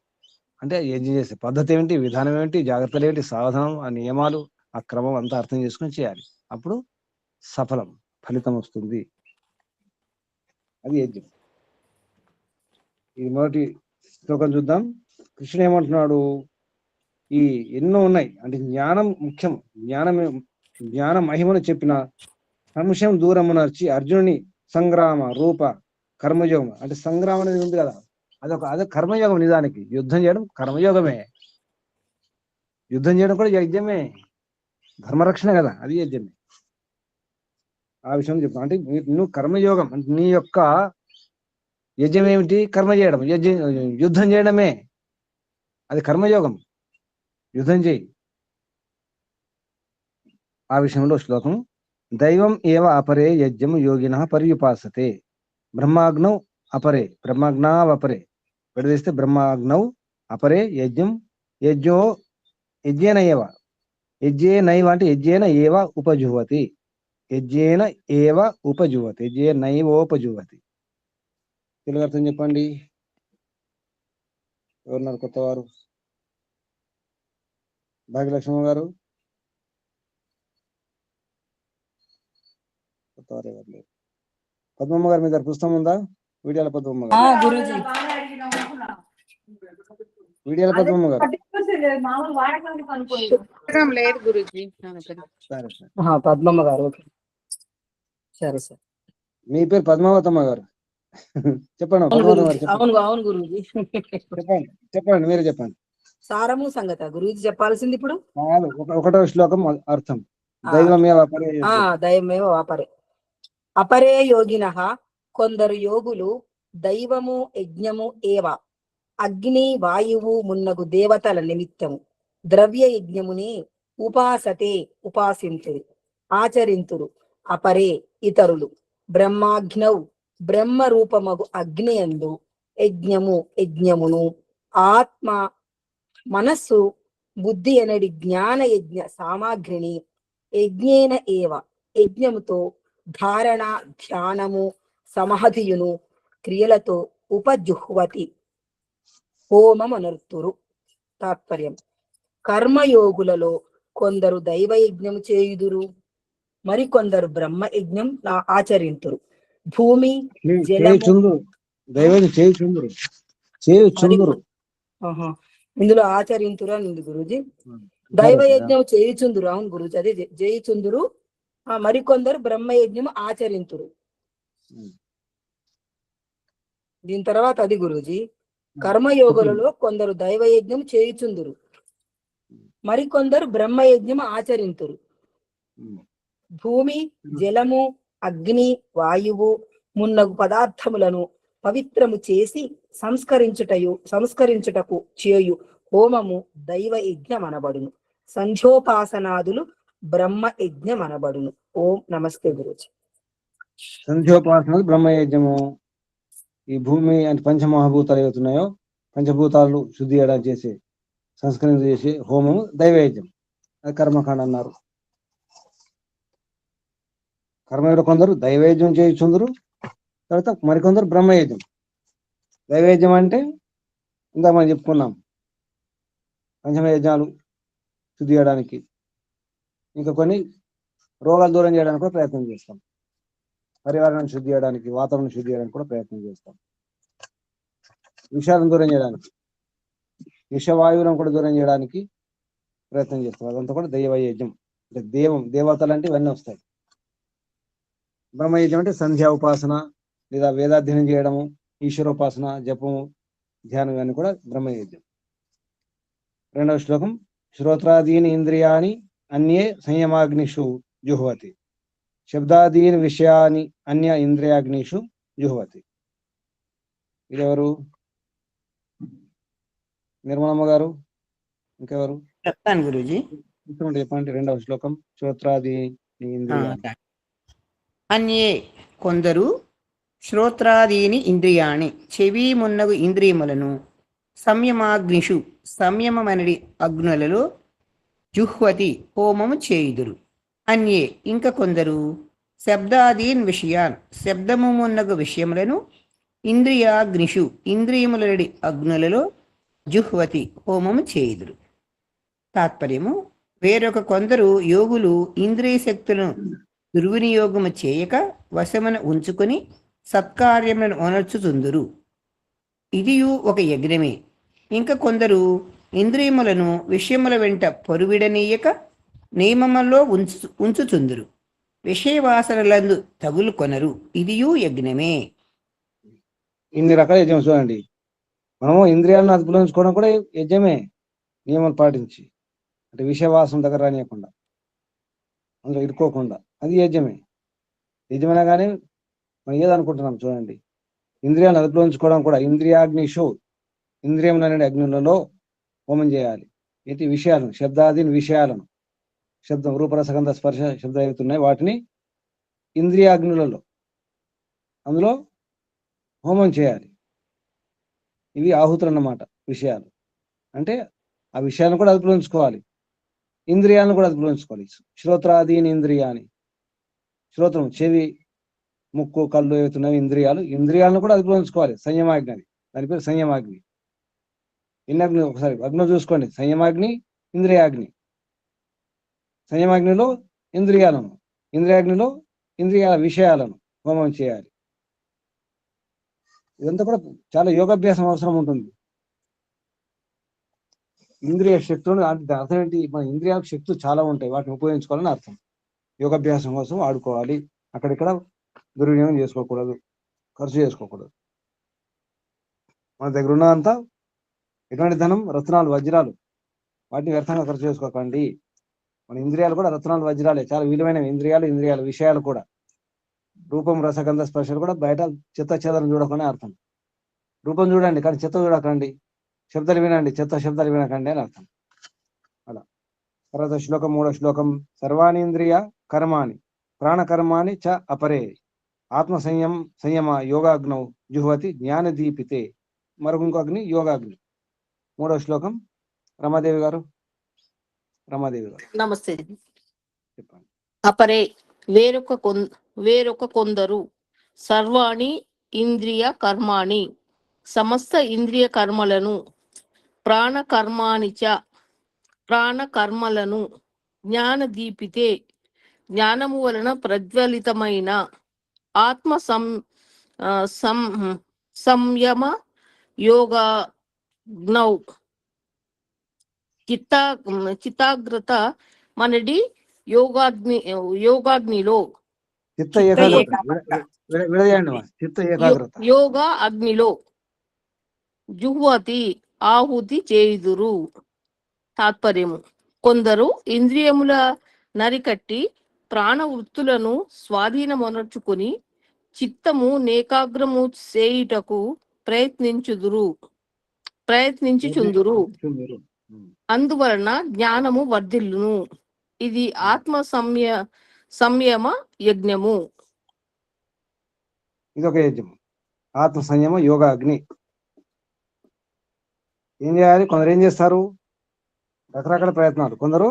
అంటే యజ్ఞం చేసే పద్ధతి ఏమిటి, విధానం ఏమిటి, జాగ్రత్తలు ఏమిటి, సాధనం, ఆ నియమాలు, ఆ క్రమం అంతా అర్థం చేసుకుని చేయాలి. అప్పుడు ఫలితం వస్తుంది. అది యజ్ఞం. ఈ మొదటి శ్లోకం చూద్దాం. కృష్ణుడు ఏమంటున్నాడు? ఈ ఎన్నో ఉన్నాయి అంటే జ్ఞానం ముఖ్యం. జ్ఞాన మహిమను చెప్పిన సంశయం దూరమునర్చి అర్జునుని సంగ్రామ రూప కర్మయోగం. అంటే సంగ్రామం అనేది ఉంది కదా, అదొక కర్మయోగం. నిజానికి యుద్ధం చేయడం కర్మయోగమే, యుద్ధం చేయడం కూడా యజ్ఞమే, ధర్మరక్షణ కదా, అది యజ్ఞమే. ఆ విషయం చెప్తాను. అంటే నువ్వు కర్మయోగం అంటే నీ యొక్క యజ్ఞం ఏమిటి? కర్మ చేయడం, యుద్ధం చేయడమే, అది కర్మయోగం. యుద్ధం చేయి. ఆ విషయంలో శ్లోకం దైవం ఏవ అపరే యజ్ఞం యోగినః పర్యుపాసతే బ్రహ్మాగ్నౌ అపరే బ్రహ్మాగ్నావపరే విడదీస్తే బ్రహ్మాగ్నౌ అపరే యజ్ఞం యజ్ఞో యజ్ఞేన ఏవ యజ్ఞేనైవ అంటే యజ్ఞేన ఏవ ఉపజుహవతి యజ్ఞేన ఏవ ఉపజుహవతి యజ్ఞేనైవోపజుహవతి. తెలుగు అర్థం చెప్పండి. ఎవరున్నారు కొత్త వారు? భాగ్యలక్ష్మి గారు కొత్త వారు ఎవరు లేరు. పద్మమ్మ గారు మీ దగ్గర పుస్తకం ఉందా? వీడియోల పద్మమ్మ గారు, గురూజీ వీడియోల పద్మమ్మ గారు. పుస్తకం లేదు గురుజీ నా దగ్గర. సరే సరే. పద్మమ్మ గారు ఓకే సరే సార్. మీ పేరు పద్మావతమ్మ గారు. చెప్పండి పద్మావతమ్మ గారు, చెప్పండి అవును గురూజీ. చెప్పండి చెప్పండి మీరే చెప్పండి. సారము సంగత గురూజీ చెప్పాల్సింది ఇప్పుడు. చాలు. ఒకటో శ్లోకం అర్థం దైవమేవ అపరే ఆ దైవమేవ అపరే అపరే యోగినః కొందరు యోగులు దైవము యజ్ఞము ఏవ అగ్ని వాయువు మున్నగు దేవతల నిమిత్తము ద్రవ్య యజ్ఞముని ఉపాసతే ఉపాసింతురు ఆచరింతురు. అపరే ఇతరులు బ్రహ్మాగ్నౌ బ్రహ్మ రూపమగు అగ్నియందు యజ్ఞమును ఆత్మ మనస్సు బుద్ధి అనడి జ్ఞాన యజ్ఞ సామాగ్రిని యజ్ఞేన ఏవ యజ్ఞముతో ధారణ ధ్యానము సమాధియును క్రియలతో ఉపజుహ్వతి హోమమనర్తురు. తాత్పర్యం కర్మయోగులలో కొందరు దైవ యజ్ఞము చేయుదురు, మరికొందరు బ్రహ్మ యజ్ఞం ఆచరింతురు. భూమి జలము దైవం చేయుచుందురు ఇందులో ఆచరింతురు అని ఉంది గురూజీ. దైవ యజ్ఞం చేయుచుందురు, అవును గురూజీ అదే చేయుచుందురు. మరికొందరు బ్రహ్మ యజ్ఞం ఆచరింతురు. దీని తర్వాత అది గురూజీ కర్మయోగులలో కొందరు దైవ యజ్ఞం చేయుచుందురు, మరికొందరు బ్రహ్మ యజ్ఞం ఆచరింతురు. భూమి జలము అగ్ని వాయువు మున్నగు పదార్థములను పవిత్రము చేసి సంస్కరించుటకు చేయు హోమము దైవ యజ్ఞం అనబడును. సంధ్యోపాసనాదులు బ్రహ్మ యజ్ఞం అనబడును. ఓం నమస్తే గురూజీ. సంధ్యోపాసన బ్రహ్మయజ్ఞము. ఈ భూమి అంటే పంచమహాభూతాలు ఏవైతున్నాయో పంచభూతాలు శుద్ధి చేయడానికి చేసే సంస్కరణ చేసే హోమము దైవయజ్ఞం. అది కర్మకాండ అన్నారు. కర్మయుడు కొందరు దైవయజ్ఞం చేయుచుందరు, తర్వాత మరికొందరు బ్రహ్మయజ్ఞం. దైవయజ్ఞం అంటే ఇందాక మనం చెప్పుకున్నాం, పంచమయజ్ఞాలు శుద్ధి చేయడానికి, ఇంకా కొన్ని రోగాలు దూరం చేయడానికి కూడా ప్రయత్నం చేస్తాం. పర్యావరణాన్ని శుద్ధి చేయడానికి, వాతావరణం శుద్ధి చేయడానికి కూడా ప్రయత్నం చేస్తాం. విషాలను దూరం చేయడానికి, విషవాయువులను కూడా దూరం చేయడానికి ప్రయత్నం చేస్తాం. అదంతా కూడా దైవయజ్ఞం. అంటే దేవతలు అంటే ఇవన్నీ వస్తాయి. బ్రహ్మయజ్ఞం అంటే సంధ్యా ఉపాసన లేదా వేదాధ్యయనం చేయడము, ఈశ్వరోపాసన, జపము, ధ్యానం ఇవన్నీ కూడా బ్రహ్మయజ్ఞం. రెండవ శ్లోకం శ్రోత్రాదీని ఇంద్రియాని అన్యే సంయమాగ్నిషు జుహ్వతి శబ్దాదీని విషయాన్ని అన్య ఇంద్రియాగ్నిషు జుహ్వతి. ఇదెవరు? నిర్మలమ్మ గారు, ఇంకెవరు చెప్తాను గురూజీ. చెప్పండి. రెండవ శ్లోకం శ్రోత్రాదీని ఇంద్రియాని అన్యే కొందరు శ్రోత్రాదీని ఇంద్రియాణి చెవి మున్నగు ఇంద్రియములను సంయమాగ్నిషు సంయమమనడి అగ్నులలో జుహ్వతి హోమము చేయుదురు. అన్యే ఇంక కొందరు శబ్దాదీన్ విషయాన్ శబ్దము మున్నగు విషయములను ఇంద్రియాగ్నిషు ఇంద్రియములనడి అగ్నులలో జుహ్వతి హోమము చేయుదురు. తాత్పర్యము వేరొక కొందరు యోగులు ఇంద్రియ శక్తులను దుర్వినియోగము చేయక వశమున ఉంచుకొని సత్కార్యములను ఒనర్చుతుందురు. ఇదియు ఒక యజ్ఞమే. ఇంకా కొందరు ఇంద్రియములను విషయముల వెంట పొరువిడనీయక నియమములో ఉంచుచుందురు. విషయవాసనలందు తగులు కొనరు. ఇదియు యజ్ఞమే. ఇన్ని రకాల యజ్ఞం చూడండి. మనము ఇంద్రియాలను అదుపులో ఉంచుకోవడం కూడా యజ్ఞమే, నియమాలు పాటించి. అంటే విషయవాసం దగ్గర రానియకుండా, అందులో ఇరుక్కోకుండా, అది యజ్ఞమే. యజ్ఞమైనా కానీ మనం ఏదనుకుంటున్నాం చూడండి. ఇంద్రియాలను అదుపులో ఉంచుకోవడం కూడా ఇంద్రియాగ్నిషు ఇంద్రియములు అనే అగ్నులలో హోమం చేయాలి. ఏంటి విషయాలను, శబ్దాదీని విషయాలను, శబ్దం రూపరసగంధ స్పర్శ శబ్దాలు ఏవైతున్నాయి వాటిని ఇంద్రియాగ్నులలో అందులో హోమం చేయాలి. ఇవి ఆహుతులు అన్నమాట. విషయాలు అంటే ఆ విషయాలను కూడా అదుపులో ఉంచుకోవాలి, ఇంద్రియాలను కూడా అదుపులో ఉంచుకోవాలి. శ్రోత్రాదీని ఇంద్రియాని, శ్రోత్రం చెవి, ముక్కు, కళ్ళు ఏవైతున్నాయి ఇంద్రియాలు, ఇంద్రియాలను కూడా అదుపులో ఉంచుకోవాలి. సంయమాగ్ని అది, దాని పేరు సంయమాగ్ని. ఎన్నగ్ని ఒకసారి అగ్ని చూసుకోండి, సంయమాగ్ని, ఇంద్రియాగ్ని. సంయమాగ్నిలో ఇంద్రియాలను, ఇంద్రియాగ్నిలో ఇంద్రియాల విషయాలను హోమం చేయాలి. ఇదంతా కూడా చాలా యోగాభ్యాసం అవసరం ఉంటుంది. ఇంద్రియ శక్తులను అంటే అర్థం ఏంటి, మన ఇంద్రియాల శక్తులు చాలా ఉంటాయి, వాటిని ఉపయోగించుకోవాలని అర్థం. యోగాభ్యాసం కోసం ఆడుకోవాలి, అక్కడిక్కడ దుర్వినియోగం చేసుకోకూడదు, ఖర్చు చేసుకోకూడదు. మన దగ్గర ఉన్నదంతా ఎటువంటి ధనం, రత్నాలు, వజ్రాలు, వాటిని వ్యర్థంగా ఖర్చు చేసుకోకండి. మన ఇంద్రియాలు కూడా రత్నాలు, వజ్రాలే, చాలా విలువైన ఇంద్రియాలు, ఇంద్రియాల విషయాలు కూడా. రూపం, రసగంధ స్పర్శలు కూడా బయట చెత్త చెదరం చూడకుండా అర్థం. రూపం చూడండి కానీ చెత్త చూడకండి, శబ్దాలు వినండి చెత్త శబ్దాలు వినకండి అని అర్థం. అలా తర్వాత శ్లోకం, 3వ శ్లోకం. సర్వాణీంద్రియ కర్మాణి ప్రాణకర్మాణి చ అపరే ఆత్మ సంయమ యోగాగ్నౌ జుహ్వతి జ్ఞానదీపితే. మరొక అగ్ని యోగాగ్ని. 3వ శ్లోకం. రమాదేవి గారు, రమాదేవి గారు నమస్తే. చెప్పండి. అపరే వేరొక కొందరు సర్వాణి ఇంద్రియ కర్మాణి సమస్త ఇంద్రియ కర్మలను ప్రాణకర్మలను జ్ఞాన దీపితే జ్ఞానము వలన ప్రజ్వలితమైన ఆత్మ సంయమ యోగాగ్నౌ చిత్తాగ్రత మనడి యోగాగ్నిలో చిత్త ఏకాగ్రత విడదీయండి. చిత్త ఏకాగ్రత యోగా అగ్నిలో జుహ్వతి ఆహుతి చేయుదురు. తాత్పర్యము: కొందరు ఇంద్రియముల నరికట్టి ప్రాణ వృత్తులను స్వాధీనమొనర్చుకుని చిత్తము నేకాగ్రము చేయుటకు ప్రయత్నించుచుందురు. అందువలన జ్ఞానము వర్ధిల్లును. ఇది ఆత్మ సంయమ యజ్ఞము. ఇదొక యజ్ఞం, ఆత్మ సంయమ యోగాగ్ని. ఏం చేయాలి? కొందరు ఏం చేస్తారు? రకరకాల ప్రయత్నాలు. కొందరు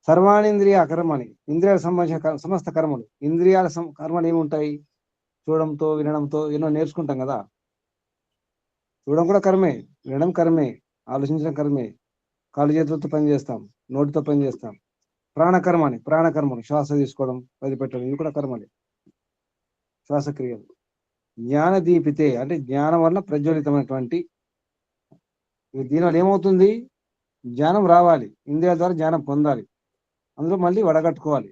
సర్వాణింద్రియ కర్మని, ఇంద్రియాలకు సంబంధించిన సమస్త కర్మలు. ఇంద్రియాల కర్మలు ఏముంటాయి? చూడడంతో, వినడంతో ఎన్నో నేర్చుకుంటాం కదా. చూడడం కూడా కర్మే, వినడం కర్మే, ఆలోచించడం కర్మే, కాళ్ళు చేతులతో పని చేస్తాం, నోటితో పని చేస్తాం. ప్రాణకర్మలు, శ్వాస తీసుకోవడం, వదిలిపెట్టడం, ఇవి కూడా కర్మలే, శ్వాసక్రియలు. జ్ఞాన దీపితే అంటే జ్ఞానం వల్ల ప్రజ్వలితమైనటువంటి. దీనివల్ల ఏమవుతుంది? జ్ఞానం రావాలి, ఇంద్రియాల ద్వారా జ్ఞానం పొందాలి, అందులో మళ్ళీ వడగట్టుకోవాలి,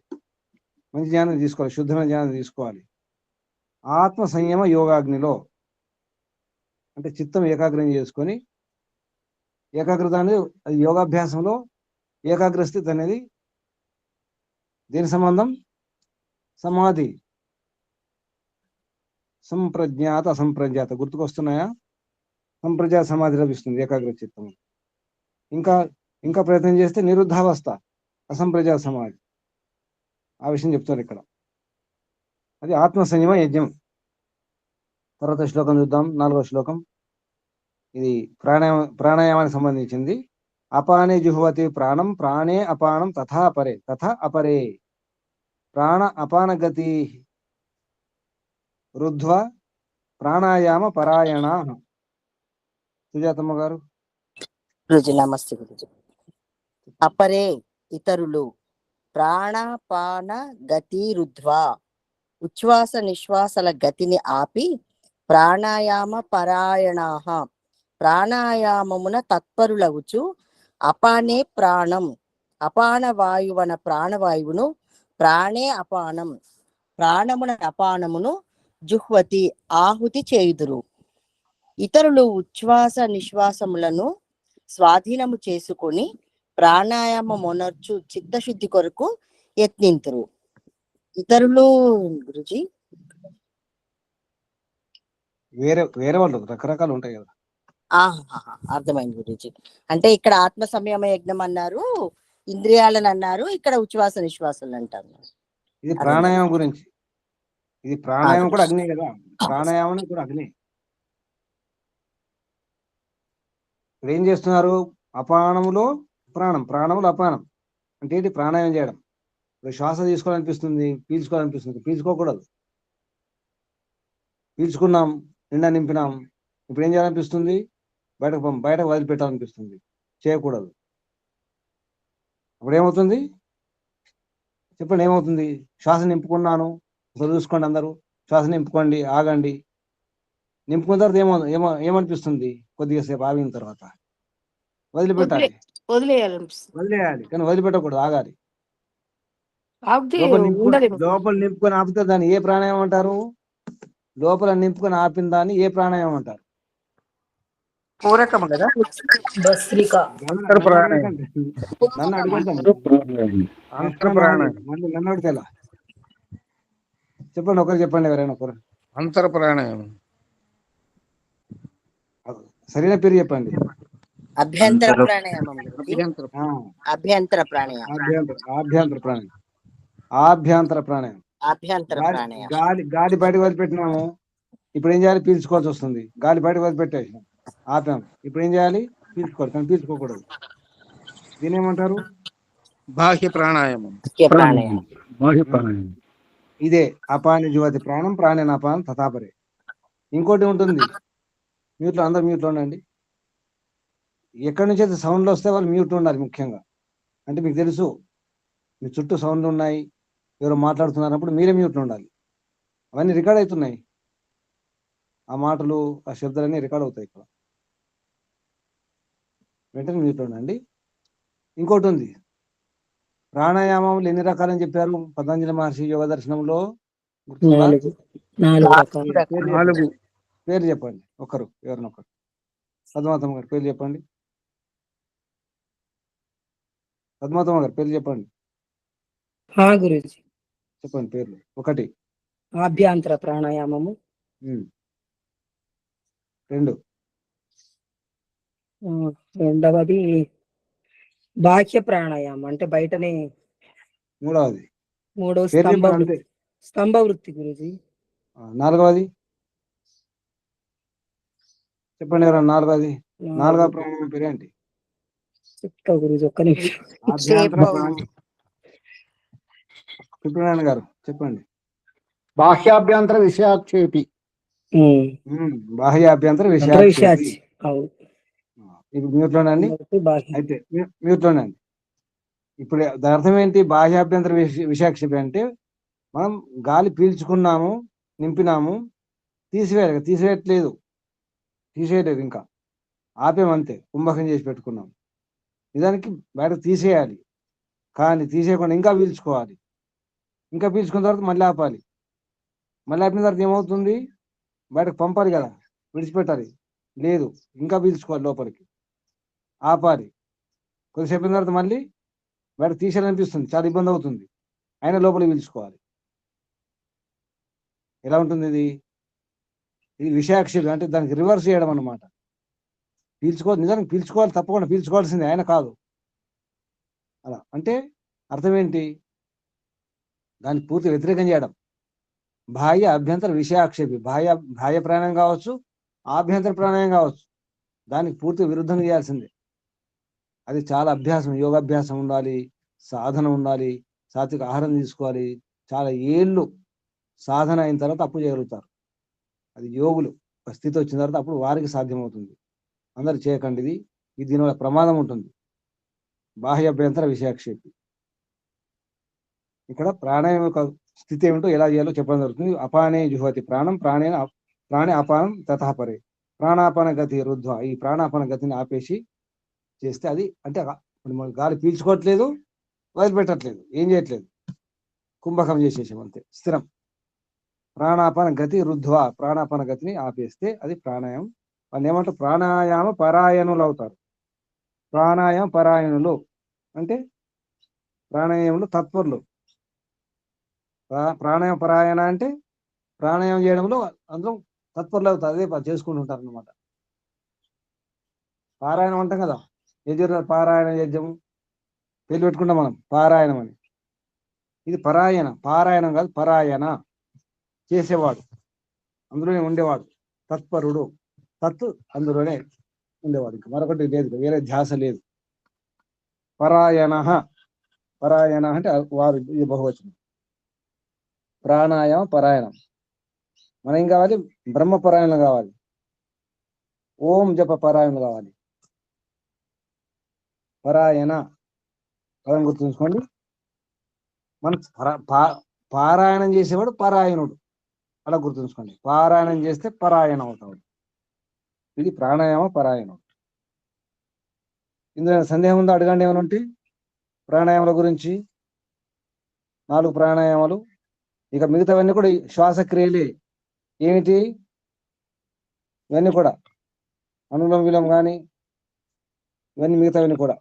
మంచి జ్ఞానం తీసుకోవాలి, శుద్ధమైన జ్ఞానం తీసుకోవాలి. ఆత్మ సంయమ యోగాగ్నిలో అంటే చిత్తం ఏకాగ్రం చేసుకొని, ఏకాగ్రత అనేది అది యోగాభ్యాసంలో ఏకాగ్రస్థితి అనేది దీని సంబంధం సమాధి, సంప్రజ్ఞాత అసంప్రజ్ఞాత గుర్తుకొస్తున్నాయా? సంప్రజ్ఞాత సమాధి లభిస్తుంది ఏకాగ్ర చిత్తం. ఇంకా ప్రయత్నం చేస్తే నిరుద్ధావస్థ, అసంప్రజ్ఞాత సమాధి. ఆ విషయం చెప్తారు ఇక్కడ. అది ఆత్మ సంయమ యజ్ఞం. తర్వాత శ్లోకం చూద్దాం, 4వ శ్లోకం. ఇది ప్రాణాయామానికి సంబంధించింది. అపానే జుహ్వతి ప్రాణం ప్రాణే అపానం తథా అపరే ప్రాణ అపాన గతి రుద్ధ్వ ప్రాణాయామ పరాయణ. సుజాతమ్మ గారు. గురుజీ నమస్తే. గురుజీ అపరే ఇతరులు ప్రాణాపాన గతి రుద్ధ్వా ఉచ్ఛ్వాస నిశ్వాసల గతిని ఆపి ప్రాణాయామ పరాయణాః ప్రాణాయామమున తత్పరులవుచు అపానే ప్రాణం అపాన వాయువన ప్రాణవాయువును ప్రాణే అపానం ప్రాణమున అపానమును జుహ్వతి ఆహుతి చేయుదురు. ఇతరులు ఉచ్ఛ్వాస నిశ్వాసములను స్వాధీనము చేసుకొని ప్రాణాయామమునర్చు చిత్తశుద్ధి కొరకు యత్నింతురు. ఇతరులు గురుజీ వేరే వాళ్ళు రకరకాలు ఉంటాయి కదా. అర్థమైంది గురుజీ. అంటే ఇక్కడ ఆత్మ సంయమ యజ్ఞం అన్నారు, ఇంద్రియాలను అన్నారు, ఇక్కడ ఉచ్ఛ్వాస నిశ్వాసాలు అంటారు. ఇది ప్రాణాయామం గురించి. ఇది ప్రాణాయామం కూడా గురూజీ. అగ్ని కదా, ప్రాణాయామం కూడా అగ్ని. ఇప్పుడు ఏం చేస్తున్నారు? అపానములో ప్రాణం, ప్రాణములో అపానం అంటే ఏంటి? ప్రాణాయామం చేయడం. ఇప్పుడు శ్వాస తీసుకోవాలనిపిస్తుంది, పీల్చుకోవాలనిపిస్తుంది, పీల్చుకోకూడదు. పీల్చుకున్నాం, నిండా నింపినాం, ఇప్పుడు ఏం చేయాలనిపిస్తుంది? బయటకు వదిలిపెట్టాలనిపిస్తుంది, చేయకూడదు. అప్పుడు ఏమవుతుంది చెప్పండి? ఏమవుతుంది? శ్వాస నింపుకున్నాను, ఒకసారి చూసుకోండి అందరూ, శ్వాస నింపుకోండి, ఆగండి. నింపుకున్న తర్వాత ఏమనిపిస్తుంది? కొద్దిగా సేపు ఆగిన తర్వాత వదిలిపెట్టాలి, వదిలేయాలి, కానీ వదిలిపెట్టకూడదు, ఆగాలి. లోపల నింపుకొని ఆపితే దాన్ని ఏ ప్రాణాయామం అంటారు? లోపల నింపుకొని ఆపిన దాన్ని ఏ ప్రాణాయామం అంటారు? పూరకము కదా. భస్త్రిక. నన్ను అడుగుతాను, నన్ను అడుగుతా. చెప్పండి, ఒకరు చెప్పండి, ఎవరైనా ఒకరు. అంతర ప్రాణాయామం. సరైన పేరు చెప్పండి. అభ్యంతర ప్రాణాయామం. అభ్యంతర ప్రాణాయామం. ఆభ్యంతర ప్రాణాయామం. ఆభ్యంతర ప్రాణాయామం. అభ్యంతర ప్రాణాయామం. గాలి బయటకు వదిలిపెట్టినాము, ఇప్పుడు ఏం చేయాలి? పీల్చుకోవాల్సి వస్తుంది. గాలి బయటకు వదిలిపెట్టేసినాం, ఆపాము, ఇప్పుడు ఏం చేయాలి? పీల్చుకోవాలి, కానీ పీల్చుకోకూడదు. దీని ఏమంటారు? బాహ్య ప్రాణాయామం. బాహ్య ప్రాణాయామం. ఇదే అపాని జ్యోతి ప్రాణం ప్రాణేనాపానం తథాపరే. ఇంకోటి ఉంటుంది, మ్యూట్లో, అందరు మ్యూట్లో ఉండండి. ఎక్కడి నుంచి అయితే సౌండ్లు వస్తే వాళ్ళు మ్యూట్ ఉండాలి ముఖ్యంగా. అంటే మీకు తెలుసు, మీ చుట్టూ సౌండ్లు ఉన్నాయి, ఎవరో మాట్లాడుతున్నప్పుడు మీరే మ్యూట్లో ఉండాలి. అవన్నీ రికార్డ్ అవుతున్నాయి, ఆ మాటలు, ఆ శబ్దాలన్నీ రికార్డ్ అవుతాయి ఇక్కడ. వెంటనే మ్యూట్లో ఉండండి. ఇంకోటి ఉంది, ప్రాణాయామములు ఎన్ని రకాలని చెప్పారు పతంజలి మహర్షి యోగ దర్శనంలో? పేరు చెప్పండి ఒకరు, ఎవరినొకరు. పద్మావతమ్మ గారు పేరు చెప్పండి. పద్మావతమ్మ గారు పేరు చెప్పండి. గురుజీ చెప్పండి పేర్లు. ఒకటి ఆభ్యంతర ప్రాణాయామము, 2 రెండవది బాహ్య ప్రాణాయామం అంటే బయటనే, 3వది స్తంభ వృత్తి గురుజీ. 4వది చెప్పండి ఎవరన్నా. 4వది, 4వ ప్రాణాయామం పేరు ఏంటి? చెప్తా గురుజీ, ఒక్క నిమిషం. సత్యనారాయణ గారు చెప్పండి. బాహ్యాభ్యంతర విషయాక్షేపి. బాహ్యాభ్యంతర విషయాక్షేపి. ఇప్పుడు మ్యూట్లోనండి. అయితే మ్యూట్లోనండి. ఇప్పుడు దాని అర్థం ఏంటి? బాహ్యాభ్యంతర విషయాక్షేపి అంటే మనం గాలి పీల్చుకున్నాము, నింపినాము, తీసివేయట్లేదు, ఇంకా ఆపేమంతే, కుంభకం చేసి పెట్టుకున్నాం. నిజానికి బయట తీసేయాలి, కానీ తీసేయకుండా ఇంకా పీల్చుకోవాలి. ఇంకా పీల్చుకున్న తర్వాత మళ్ళీ ఆపాలి. మళ్ళీ ఆపిన తర్వాత ఏమవుతుంది? బయటకు పంపాలి కదా, విడిచిపెట్టాలి. లేదు, ఇంకా పీల్చుకోవాలి, లోపలికి ఆపాలి. కొద్దిసేపు తర్వాత మళ్ళీ బయట తీసేయాలనిపిస్తుంది, చాలా ఇబ్బంది అవుతుంది, అయినా లోపలికి పీల్చుకోవాలి. ఎలా ఉంటుంది ఇది? ఇది విషయాక్షేపం అంటే దానికి రివర్స్ చేయడం అన్నమాట. నిజానికి పీల్చుకోవాలి, తప్పకుండా పీల్చుకోవాల్సిందే, ఆయన కాదు. అలా అంటే అర్థం ఏంటి? దాన్ని పూర్తి వ్యతిరేకం చేయడం. బాహ్య అభ్యంతర విషయాక్షేపి. బాహ్య ప్రాణాయం కావచ్చు, ఆభ్యంతర ప్రాణాయం కావచ్చు, దానికి పూర్తి విరుద్ధంగా చేయాల్సిందే. అది చాలా అభ్యాసం, యోగాభ్యాసం ఉండాలి, సాధన ఉండాలి, సాత్విక ఆహారం తీసుకోవాలి. చాలా ఏళ్ళు సాధన అయిన తర్వాత అప్పుడు చేయగలుగుతారు. అది యోగులు స్థితి వచ్చిన తర్వాత అప్పుడు వారికి సాధ్యమవుతుంది. అందరు చేయకండి, ఇది దీనివల్ల ప్రమాదం ఉంటుంది. బాహ్య అభ్యంతర విషయాక్షేపి. ఇక్కడ ప్రాణాయామ యొక్క స్థితి ఏమిటో ఎలా చేయాలో చెప్పడం జరుగుతుంది. అపానే జుహతి ప్రాణం ప్రాణే అపానం తథాపరే. ప్రాణాపాన గతి రుద్ధ్వ. ఈ ప్రాణాపాన గతిని ఆపేసి చేస్తే అది అంటే గాలి పీల్చుకోవట్లేదు, వదిలిపెట్టట్లేదు, ఏం చేయట్లేదు, కుంభకం చేసేసాం అంతే, స్థిరం. ప్రాణాపాన గతి రుద్ధ్వ. ప్రాణాపాన గతిని ఆపేస్తే అది ప్రాణాయామం. వాళ్ళు ఏమంటారు? ప్రాణాయామ పరాయణులు అవుతారు. ప్రాణాయామ పరాయణులు అంటే ప్రాణాయామంలో తత్పరులు. ప్రాణాయామ పరాయణ అంటే ప్రాణాయామం చేయడంలో అందరం తత్పరులు అవుతారు, అదే చేసుకుంటుంటారు అన్నమాట. పారాయణం అంటాం కదా, యజుర్ పారాయణ యజ్ఞం పేరు పెట్టుకుంటాం మనం పారాయణం అని. ఇది పరాయణ, పారాయణం కాదు, పరాయణ చేసేవాడు, అందులోనే ఉండేవాడు, తత్పరుడు, తత్ అందులోనే ఉండేవాడు, ఇంకా మరొకటి లేదు, వేరే ధ్యాస లేదు. పరాయణ, పరాయణ అంటే వారు, ఇది బహువచనం. ప్రాణాయామ పరాయణం. మనం ఏం కావాలి? బ్రహ్మ పరాయణం కావాలి, ఓం జప పరాయణం కావాలి. పరాయణ పదం గుర్తుంచుకోండి. మన పారాయణం చేసేవాడు పరాయణుడు, అలా గుర్తుంచుకోండి. పారాయణం చేస్తే పరాయణం అవుతాడు. ఇది ప్రాణాయామ పరాయణం. ఇందులో సందేహం ఉందో అడగండి ఏమైనా ఉంటే ప్రాణాయామాల గురించి. 4 ప్రాణాయామాలు. ఇక మిగతావన్నీ కూడా శ్వాసక్రియలే. ఏమిటి? ఇవన్నీ కూడా అనులోమ విలోమ కానీ ఇవన్నీ మిగతావన్నీ కూడా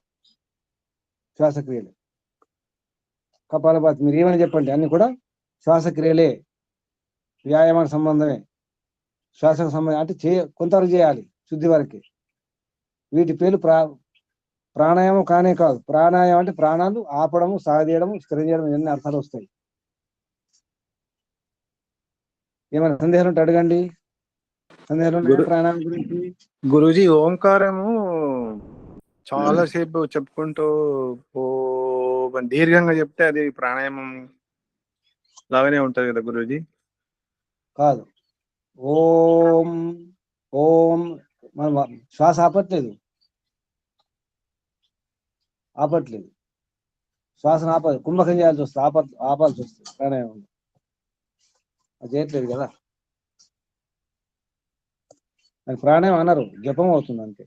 శ్వాసక్రియలే. కపాలభాతి మీరు ఏమని చెప్పండి, అన్ని కూడా శ్వాసక్రియలే, వ్యాయామానికి సంబంధమే. శ్వాసకు సంబంధం అంటే కొంతవరకు చేయాలి, శుద్ధి వరకే. వీటి పేర్లు ప్రాణాయామం కానే కాదు. ప్రాణాయామం అంటే ప్రాణాలు ఆపడము, సాగదీయడము, స్థిరం చేయడం, ఇవన్నీ అర్థాలు వస్తాయి. ఏమైనా సందేహాలు ఉంటే అడగండి. సందేహాలు ఉన్నాయి ప్రాణాయామం గురించి? గురూజీ, ఓంకారము చాలాసేపు చెప్పుకుంటూ దీర్ఘంగా చెప్తే అది ప్రాణాయామం లాగానే ఉంటది కదా గురూజీ? కాదు. ఓం ఓం మనం శ్వాస ఆపట్లేదు, శ్వాసను కుంభకం చేయాల్సి వస్తుంది, ఆపాల్సి వస్తుంది ప్రాణాయామం. అది చేయట్లేదు కదా, అది ప్రాణాయామం అన్నారు, జపం అవుతుంది అంతే.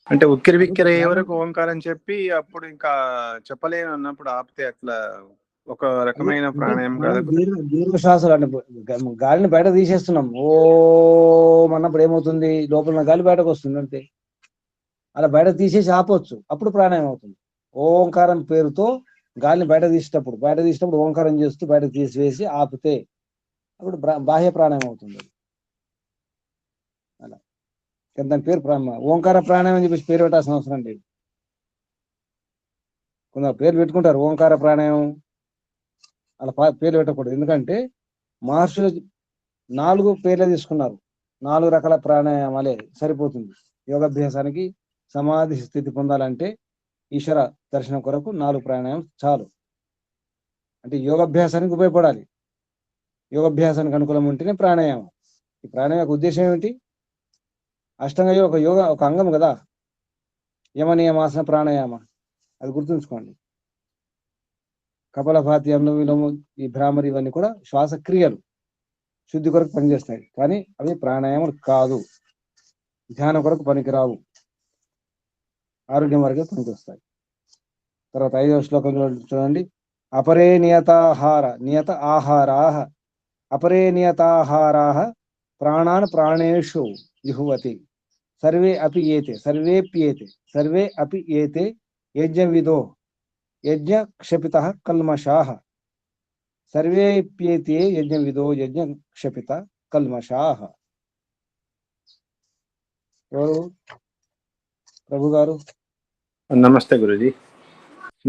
అంటే ఉక్కిరి బిక్కిరి అయ్యే వరకు ఓంకారం చెప్పి అప్పుడు ఇంకా చెప్పలేను అన్నప్పుడు ఆపితే అట్లా ఒక రకమైన ప్రాణాయామం కాదు. దీర్ఘ శ్వాసలు అంటే గాలిని బయట తీసేస్తున్నాం. ఓం అన్నప్పుడు ఏమవుతుంది? లోపల ఉన్న గాలి బయటకు వస్తుంది అంతే. అలా బయట తీసేసి ఆపవచ్చు, అప్పుడు ప్రాణాయామం అవుతుంది. ఓంకారం పేరుతో గాలిని బయట తీసేటప్పుడు ఓంకారం చేస్తూ బయట తీసివేసి ఆపితే అప్పుడు బాహ్య ప్రాణాయామం అవుతుంది. అలా దాని పేరు ఓంకార ప్రాణాయామం అని చెప్పేసి పేరు పెట్టాల్సిన అవసరం లేదు. కొందరు పేరు పెట్టుకుంటారు ఓంకార ప్రాణాయామం, అలా పేరు పెట్టకూడదు. ఎందుకంటే మహర్షులు 4 పేర్లే తీసుకున్నారు, 4 రకాల ప్రాణాయామాలే సరిపోతుంది. యోగాభ్యాసానికి సమాధి స్థితి పొందాలంటే ఈశ్వర దర్శనం కొరకు 4 ప్రాణాయామం చాలు. అంటే యోగాభ్యాసానికి ఉపయోగపడాలి, యోగాభ్యాసానికి అనుకూలం ఉంటేనే ప్రాణాయామం. ఈ ప్రాణాయామ ఉద్దేశం ఏమిటి? అష్టాంగ యోగ ఒక అంగం కదా, యమనియమాసన ప్రాణాయామ, అది గుర్తుంచుకోండి. కపాలభాతి, అనులోమ విలోమ, ఈ భ్రామరి, ఇవన్నీ కూడా శ్వాసక్రియలు, శుద్ధి కొరకు పనిచేస్తాయి, కానీ అవి ప్రాణాయామాలు కాదు, ధ్యానం కొరకు పనికిరావు, ఆరోగ్యం వరకే పనికొస్తాయి. తర్వాత 5వ శ్లోకంలో చూడండి. అపరే నియత ఆహారాః అపరే నియతాహారాః ప్రాణాన్ ప్రాణేషు జుహ్వతి సర్వే అపి ఏతే యజ్ఞవిదో యజ్ఞక్షపితః కల్మషాః సర్వేప్యేతే యజ్ఞవిదో యజ్ఞక్షపిత కల్మషాః. ఎవరు? ప్రభు గారు. నమస్తే గురుజీ.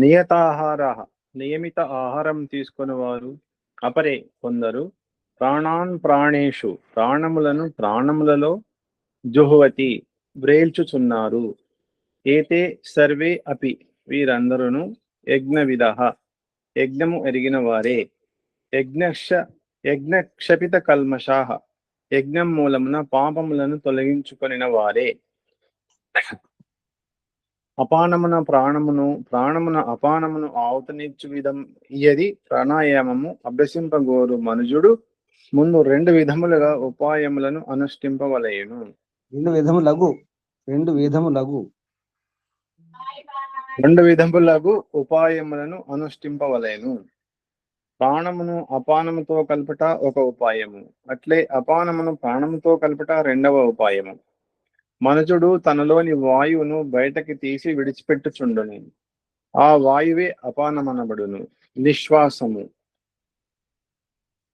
నియతాహారాః, నియమిత ఆహారం తీసుకుని వారు, అపరే కొందరు, ప్రాణాన్ ప్రాణేషు, ప్రాణములను ప్రాణములలో, జుహ్వతి వ్రేల్చుచున్నారు, ఏతే సర్వే అపి వీరందరును, యజ్ఞవిదః యజ్ఞము ఎరిగిన వారే, యజ్ఞక్షపిత కల్మషాః యజ్ఞం మూలమున పాపములను తొలగించుకొనిన వారే, అపానమున ప్రాణమున అపానమును ఆవుతనిచ్చు విధం ఇయది ప్రాణాయామము అభ్యసింపగోరు మనుజుడు ముందు 2 విధములుగా ఉపాయములను అనుష్ఠింపవలెను. 2 విధములగు ఉపాయములను అనుష్ఠింపవలెను. ప్రాణమును అపానముతో కల్పట ఒక ఉపాయము, అట్లే అపానమును ప్రాణముతో కల్పట 2వ ఉపాయము. మనుజుడు తనలోని వాయువును బయటకి తీసి విడిచిపెట్టుచుండును, ఆ వాయువే అపానమనబడును. నిశ్వాసము.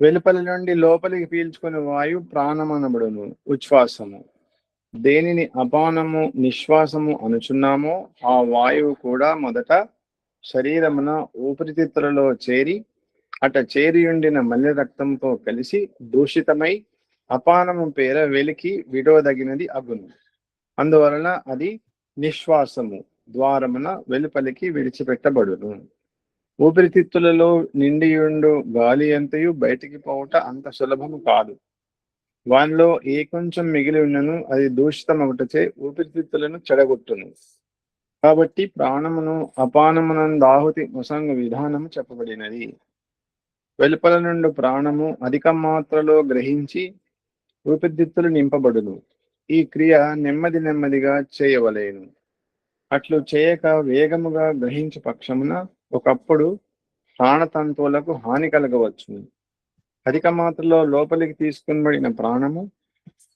వెలుపలి నుండి లోపలికి పీల్చుకుని వాయువు ప్రాణమనబడును, ఉచ్ఛ్వాసము. దేనిని అపానము నిశ్వాసము అనుచున్నామో ఆ వాయువు కూడా మొదట శరీరమున ఊపిరితిత్తులలో చేరి అట చేరియుండిన మల్లె రక్తంతో కలిసి దూషితమై అపానము పేర వెలికి విడవదగినది అగును. అందువలన అది నిశ్వాసము ద్వారమున వెలుపలికి విడిచిపెట్టబడును. ఊపిరితిత్తులలో నిండియుండు గాలి అంతయు బయటికి పోవుట అంత సులభము కాదు. వానిలో ఏ కొంచెం మిగిలి ఉన్నను అది దూషితమగుటచే ఊపిరితిత్తులను చెడగొట్టును. కాబట్టి ప్రాణమును అపానమునందాహుతి మొసంగ విధానము చెప్పబడినది. వెలుపల నుండి ప్రాణము అధిక మాత్రలో గ్రహించి ఊపిరితిత్తులు నింపబడును. ఈ క్రియ నెమ్మది నెమ్మదిగా చేయవలేను. అట్లు చేయక వేగముగా గ్రహించు పక్షమున ఒకప్పుడు ప్రాణతంతువులకు హాని కలగవచ్చును. అధిక మాత్రలో లోపలికి తీసుకునబడిన ప్రాణము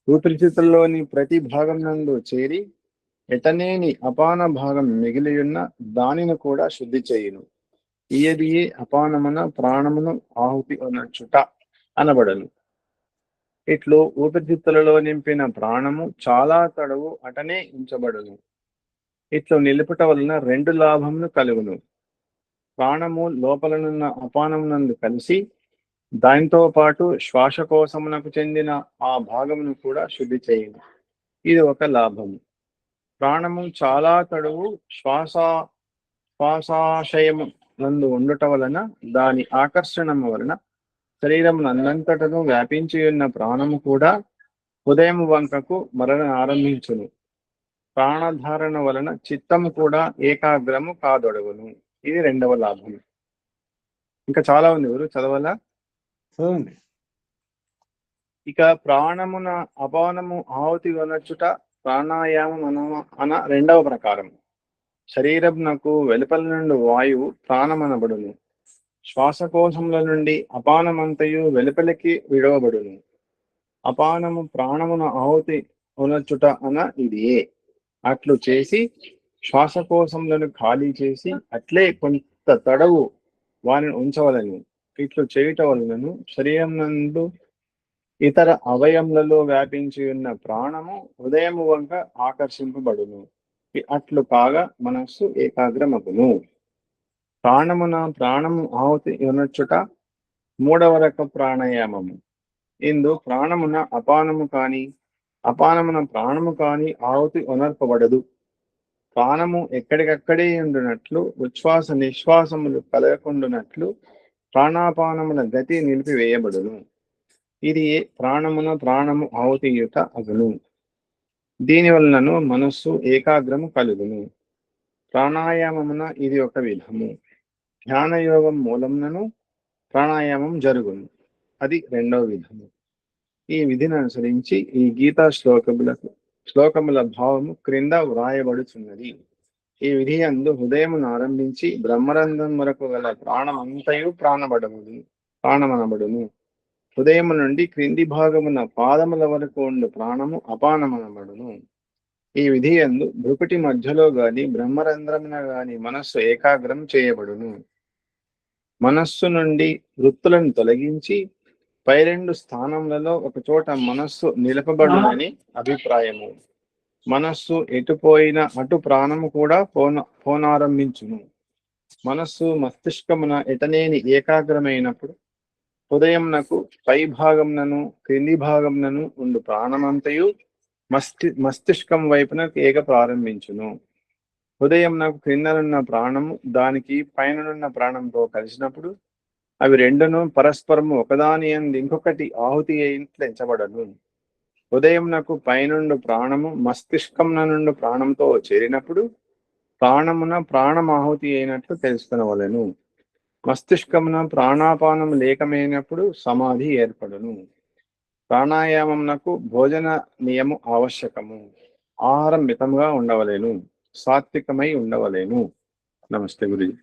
ఊపిరితిత్తుల్లోని ప్రతి భాగం నందు చేరి ఎటనేని అపాన భాగం మిగిలియున్న దానిని కూడా శుద్ధి చేయును. ఇయదియే అపానమున ప్రాణమును ఆహుతి అనొచ్చుట అనబడను. ఇట్లు ఊపిరితిత్తులలో నింపిన ప్రాణము చాలా తడవు అటనే ఉంచబడును. ఇట్లు నిలుపుట వలన 2 లాభములు కలుగును. ప్రాణము లోపలనున్న అపానమునందు కలిసి దానితో పాటు శ్వాసకోశమునకు చెందిన ఆ భాగమును కూడా శుద్ధి చేయును. ఇది ఒక లాభము. ప్రాణము చాలా తడువు శ్వాసాశయము నందు ఉండుట వలన దాని ఆకర్షణము వలన శరీరమునందంతటను వ్యాపించి ఉన్న ప్రాణము కూడా హృదయము వంకకు మరణ ఆరంభించును. ప్రాణధారణ వలన చిత్తము కూడా ఏకాగ్రము కాదొడగును. ఇది 2వ లాభం. ఇంకా చాలా ఉంది, ఎవరు చదవాలా? చదవండి. ఇక ప్రాణమున అపానము ఆహుతి అనొచ్చుట ప్రాణాయామం అన 2వ ప్రకారం. శరీరమునకు వెలుపల నుండి వాయువు ప్రాణమనబడును. శ్వాసకోశముల నుండి అపానమంతయు వెలుపలికి విడవబడును. అపానము ప్రాణమున ఆహుతి అనొచ్చుట అన ఇదియే. అట్లు చేసి శ్వాసకోశములను ఖాళీ చేసి అట్లే కొంత తడవు వారిని ఉంచవలను. ఇట్లు చేయుట వలనను శరీరం నందు ఇతర అవయములలో వ్యాపించి ఉన్న ప్రాణము హృదయము వంక ఆకర్షింపబడును. అట్లు కాగా మనస్సు ఏకాగ్రమగును. ప్రాణము ఆహుతి అనొచ్చుట 3వ రక ప్రాణాయామము. ఇందు ప్రాణమున అపానము కాని అపానమున ప్రాణము కాని ఆహుతి ఉనర్పబడదు. ప్రాణము ఎక్కడికక్కడే ఉండునట్లు ఉచ్ఛ్వాస నిశ్వాసములు కలగకుండునట్లు ప్రాణాపానముల గతి నిలిపివేయబడును. ఇది ప్రాణము ఆహుతియుట అగును. దీని వలనను మనస్సు ఏకాగ్రము కలుగును. ప్రాణాయామమున ఇది ఒక విధము. ధ్యాన యోగం మూలమునను ప్రాణాయామం జరుగును. అది 2వ విధము. ఈ విధిని అనుసరించి ఈ గీతా శ్లోకముల భావము క్రింద వ్రాయబడుచున్నది. ఈ విధి అందు హృదయమును ఆరంభించి బ్రహ్మరంధ్రం వరకు గల ప్రాణమంతయు ప్రాణమనబడును. హృదయము నుండి క్రింది భాగమున పాదముల వరకు ఉండు ప్రాణము అపానమనబడును. ఈ విధి యందు భృకుటి మధ్యలో గాని బ్రహ్మరంధ్రమున గాని మనస్సు ఏకాగ్రం చేయబడును. మనస్సు నుండి వృత్తులను తొలగించి పై 2 స్థానములలో ఒక చోట మనస్సు నిలపబడునని అభిప్రాయము. మనస్సు ఎటుపోయిన అటు ప్రాణము కూడా పోనారంభించును. మనస్సు మస్తిష్కమున ఎటనేని ఏకాగ్రమైనప్పుడు హృదయమునకు పై భాగమునను క్రింది భాగమునను ఉండు ప్రాణమంతయు మస్తిష్కం వైపున ఏక ప్రారంభించును. హృదయమునకు క్రిందనున్న ప్రాణము దానికి పైననున్న ప్రాణంతో కలిసినప్పుడు అవి 2ను పరస్పరము ఒకదాని యందు ఇంకొకటి ఆహుతి ఎంచబడను. హృదయమునకు పైనుండు ప్రాణము మస్తిష్కమున నుండి ప్రాణంతో చేరినప్పుడు ప్రాణమున ప్రాణమాహుతి అయినట్లు తెలుసుకొనవలెను. మస్తిష్కమున ప్రాణాపానము లేకమైనప్పుడు సమాధి ఏర్పడును. ప్రాణాయామమునకు భోజన నియము ఆవశ్యకము. ఆహారం మితంగా ఉండవలేను. సాత్వికమై ఉండవలేను. నమస్తే గురుజీ.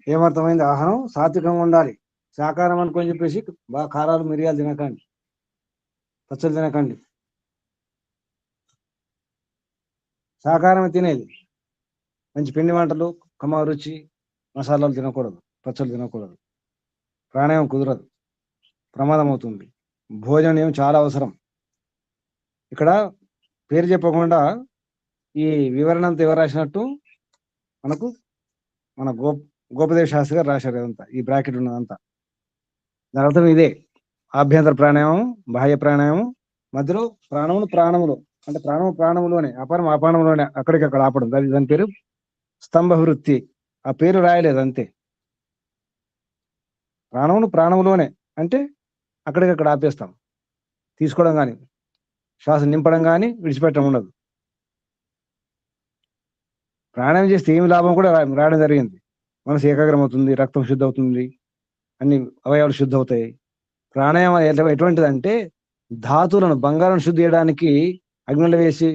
ఏమర్థమైంది? ఆహారం సాత్వికంగా ఉండాలి. శాకాహారం అనుకొని చెప్పేసి బాగా కారాలు మిరియాలు తినకండి, పచ్చళ్ళు తినకండి. శాకాహారం తినేది మంచి పిండి వంటలు, కమ్మ రుచి, మసాలాలు తినకూడదు, పచ్చళ్ళు తినకూడదు. ప్రాణాయామం కుదరదు, ప్రమాదం అవుతుంది. భోజనం చాలా అవసరం. ఇక్కడ పేరు చెప్పకుండా ఈ వివరణ అంతా ఎవరు రాసినట్టు మనకు మన గోపదేవ్ శాస్త్రి గారు రాశారు ఇదంతా, ఈ బ్రాకెట్ ఉన్నదంతా. దాని అర్థం ఇదే: ఆభ్యంతర ప్రాణాయామం, బాహ్య ప్రాణాయామం, మధ్యలో ప్రాణములు అంటే ప్రాణములోనే, అపానంలోనే అక్కడికక్కడ ఆపడం, దాని పేరు స్తంభ వృత్తి. ఆ పేరు రాయలేదు అంతే. ప్రాణములోనే అంటే అక్కడికక్కడ ఆపేస్తాం. తీసుకోవడం కానీ, శ్వాస నింపడం కానీ, విడిచిపెట్టడం ఉండదు. ప్రాణాయామం చేస్తే ఏమి లాభం కూడా రాయడం జరిగింది. మనసు ఏకాగ్రం అవుతుంది, రక్తం శుద్ధి అవుతుంది, అన్ని అవయవాలు శుద్ధి అవుతాయి. ప్రాణాయామం ఎటువంటిది అంటే, ధాతువులను, బంగారం శుద్ధి చేయడానికి అగ్నిలో వేసి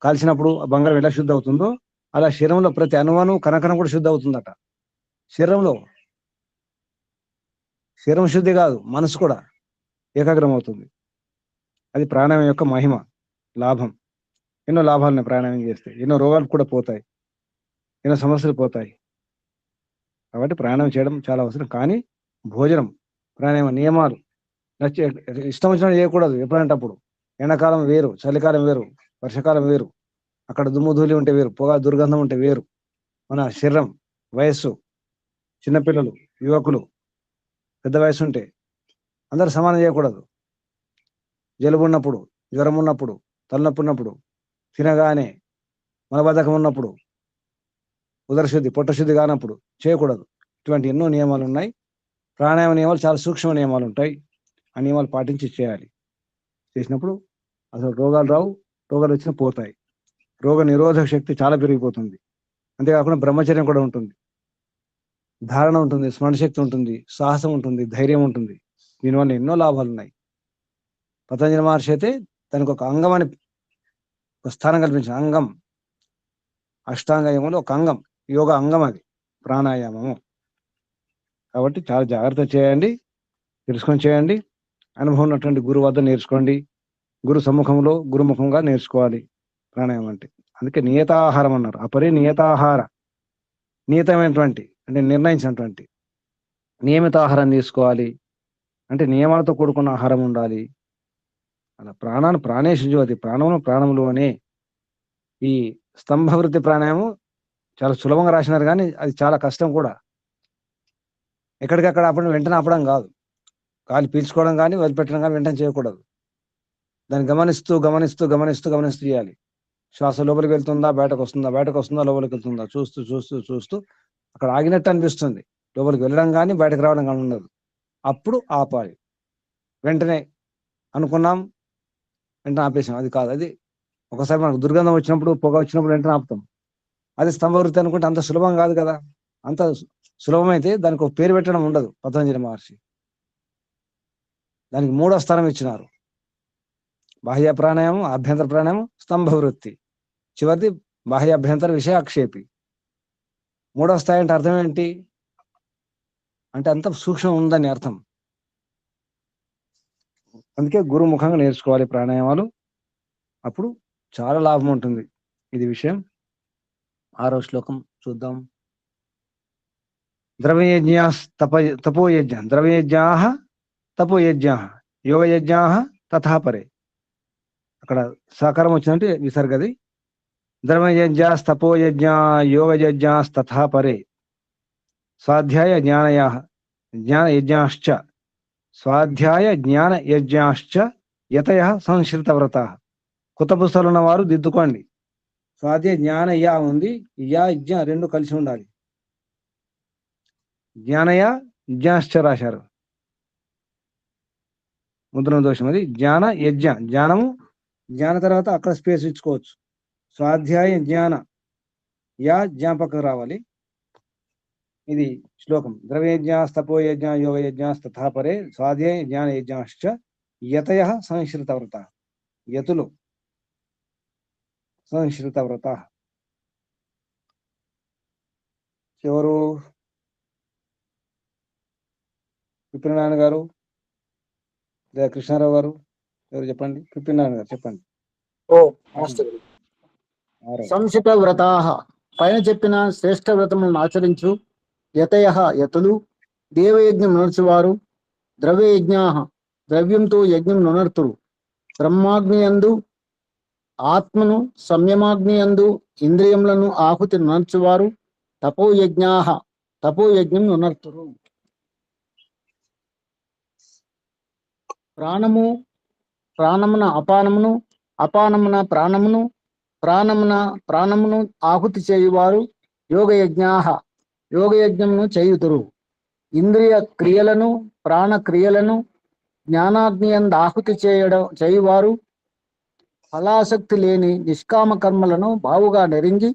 కాల్చినప్పుడు ఆ బంగారం ఎలా శుద్ధి అవుతుందో, అలా శరీరంలో ప్రతి అణువను కణకణం కూడా శుద్ధి అవుతుందట. శరీరం శుద్ధి కాదు, మనసు కూడా ఏకాగ్రం అవుతుంది. అది ప్రాణాయామం యొక్క మహిమ, లాభం. ఎన్నో లాభాలను ప్రాణాయామం చేస్తే ఎన్నో రోగాలు కూడా పోతాయి, ఎన్నో సమస్యలు పోతాయి. కాబట్టి ప్రాణాయామం చేయడం చాలా అవసరం. కానీ భోజనం, ప్రాణాయామ నియమాలు ఇష్టం వచ్చినట్టు చేయకూడదు. ఎప్పుడంటే అప్పుడు. ఎండాకాలం వేరు, చలికాలం వేరు, వర్షాకాలం వేరు, అక్కడ దుమ్ము ధూళి ఉంటే వేరు, పొగ దుర్గంధం ఉంటే వేరు. మన శరీరం, వయస్సు, చిన్నపిల్లలు, యువకులు, పెద్ద వయసు ఉంటే అందరూ సమానం చేయకూడదు. జలుబు ఉన్నప్పుడు, జ్వరం ఉన్నప్పుడు, తలనొప్పి ఉన్నప్పుడు, తినగానే మలబద్ధకం ఉన్నప్పుడు, ఉదరశుద్ధి, పొట్టశుద్ధి కానప్పుడు చేయకూడదు. ఇటువంటి ఎన్నో నియమాలు ఉన్నాయి. ప్రాణాయామ నియమాలు చాలా సూక్ష్మ నియమాలు ఉంటాయి. ఆ నియమాలు పాటించి చేయాలి. చేసినప్పుడు అసలు రోగాలు రావు, రోగాలు వచ్చినా పోతాయి. రోగ నిరోధక శక్తి చాలా పెరిగిపోతుంది. అంతేకాకుండా బ్రహ్మచర్యం కూడా ఉంటుంది, ధారణ ఉంటుంది, స్మరణ శక్తి ఉంటుంది, సాహసం ఉంటుంది, ధైర్యం ఉంటుంది. దీనివల్ల ఎన్నో లాభాలు ఉన్నాయి. పతంజలి మహర్షి అయితే దానికి ఒక అంగం అని ఒక స్థానం కల్పించిన అంగం, అష్టాంగ యోగంలో ఒక అంగం, యోగ అంగం అది ప్రాణాయామము. కాబట్టి చాలా జాగ్రత్త చేయండి, తెలుసుకొని చేయండి. అనుభవం ఉన్నటువంటి గురువు వద్ద నేర్చుకోండి. గురు సమ్ముఖంలో, గురుముఖంగా నేర్చుకోవాలి ప్రాణాయామం అంటే. అందుకే నియతాహారం అన్నారు. అపరే నియతాహార, నియతమైనటువంటి అంటే నిర్ణయించినటువంటి నియమిత ఆహారం తీసుకోవాలి. అంటే నియమాలతో కూడుకున్న ఆహారం ఉండాలి. అలా ప్రాణేషు జ్యోతి, ప్రాణములు అనే ఈ స్తంభవృత్తి ప్రాణాయామం చాలా సులభంగా రాసినారు, కానీ అది చాలా కష్టం కూడా. ఎక్కడికక్కడ ఆపడం, వెంటనే ఆపడం కాదు. గాలి పీల్చుకోవడం కానీ వదిలిపెట్టడం కానీ వెంటనే చేయకూడదు. దాన్ని గమనిస్తూ గమనిస్తూ గమనిస్తూ గమనిస్తూ చేయాలి. శ్వాస లోపలికి వెళ్తుందా, బయటకు వస్తుందా, లోపలికి వెళ్తుందా చూస్తూ చూస్తూ చూస్తూ అక్కడ ఆగినట్టు అనిపిస్తుంది. లోపలికి వెళ్ళడం కానీ బయటకు రావడం కానీ ఉండదు. అప్పుడు ఆపాలి. వెంటనే అనుకున్నాం, వెంటనే ఆపేసాం, అది కాదు. అది ఒకసారి మనకు దుర్గంధం వచ్చినప్పుడు, పొగ వచ్చినప్పుడు వెంటనే ఆపుతాం. అది స్తంభవృత్తి అనుకుంటే అంత సులభం కాదు కదా. అంత సులభమైతే దానికి ఒక పేరు పెట్టడం ఉండదు. పతంజలి మహర్షి దానికి 3వ స్థానం ఇచ్చినారు. బాహ్య ప్రాణాయామం, ఆభ్యంతర ప్రాణాయామం, స్తంభవృత్తి. చివరిది బాహ్య అభ్యంతర విషయాక్షేపి. 3వ స్థాయి అంటే అర్థం ఏంటి అంటే అంత సూక్ష్మం ఉందని అర్థం. అందుకే గురుముఖంగా నేర్చుకోవాలి ప్రాణాయామాలు. అప్పుడు చాలా లాభం ఉంటుంది. ఇది విషయం. 6వ శ్లోకం చూద్దాం. ద్రవ్యయజ్ఞా తపోయజ్ఞ, ద్రవ్యయజ్ఞా తపోయజ్ఞా, యోగయజ్ఞా తథా పరే. అక్కడ సకారం వచ్చిందంటే విసర్గది. ద్రవ్యయజ్ఞాస్తపోయజ్ఞా యోగయజ్ఞాస్తథా పరే స్వాధ్యాయ జ్ఞానయజ్ఞాశ్చ, స్వాధ్యాయ జ్ఞానయజ్ఞాశ్చ యతయ సంశ్రితవ్రత. కొత్త పుస్తకాలు ఉన్నవారు దిద్దుకోండి. స్వాధ్యాయ జ్ఞాన యా ఉంది, యజ్ఞ రెండు కలిసి ఉండాలి. జ్ఞానయ యజ్ఞాశ్చ రాశారు, ముద్రణ దోషం. అది జ్ఞాన యజ్ఞ, జ్ఞానము, జ్ఞాన తర్వాత అక్కడ స్పేస్ ఇచ్చుకోవచ్చు. స్వాధ్యాయ జ్ఞాన యా జ్ఞాపకం రావాలి. ఇది శ్లోకం. ద్రవ్యయజ్ఞాస్తపోయజ్ఞ యోగయజ్ఞాస్తథా పరే స్వాధ్యాయ జ్ఞాన యజ్ఞాశ్చ యతయ సంశ్రితవ్రత. యతులు సంశ్రితవ్రత ఎవరు? పిప్పినారాయణ గారు లేదా కృష్ణారావు గారు, ఎవరు చెప్పండి? పిప్పినారాయణ గారు చెప్పండి. సంశిత వ్రతాః, పైన చెప్పిన శ్రేష్ఠ వ్రతములను ఆచరించు. యతయ యతులు, దేవయజ్ఞం నడుచువారు. ద్రవ్యయజ్ఞాః, ద్రవ్యంతో యజ్ఞం నొనర్తురు. బ్రహ్మాగ్నియందు ఆత్మను సంయమాగ్నియందు ఇంద్రియములను ఆహుతి నర్చువారు తపోయజ్ఞం నునర్తురు. ప్రాణమున అపానమును, అపానమున ప్రాణమును ఆహుతి చేయువారు యోగయజ్ఞమును చేయుదురు. ఇంద్రియ క్రియలను ప్రాణ క్రియలను జ్ఞానాగ్నియందు ఆహుతి చేయువారు ఫలాసక్తి లేని నిష్కామ కర్మలను బావుగా నెరింగి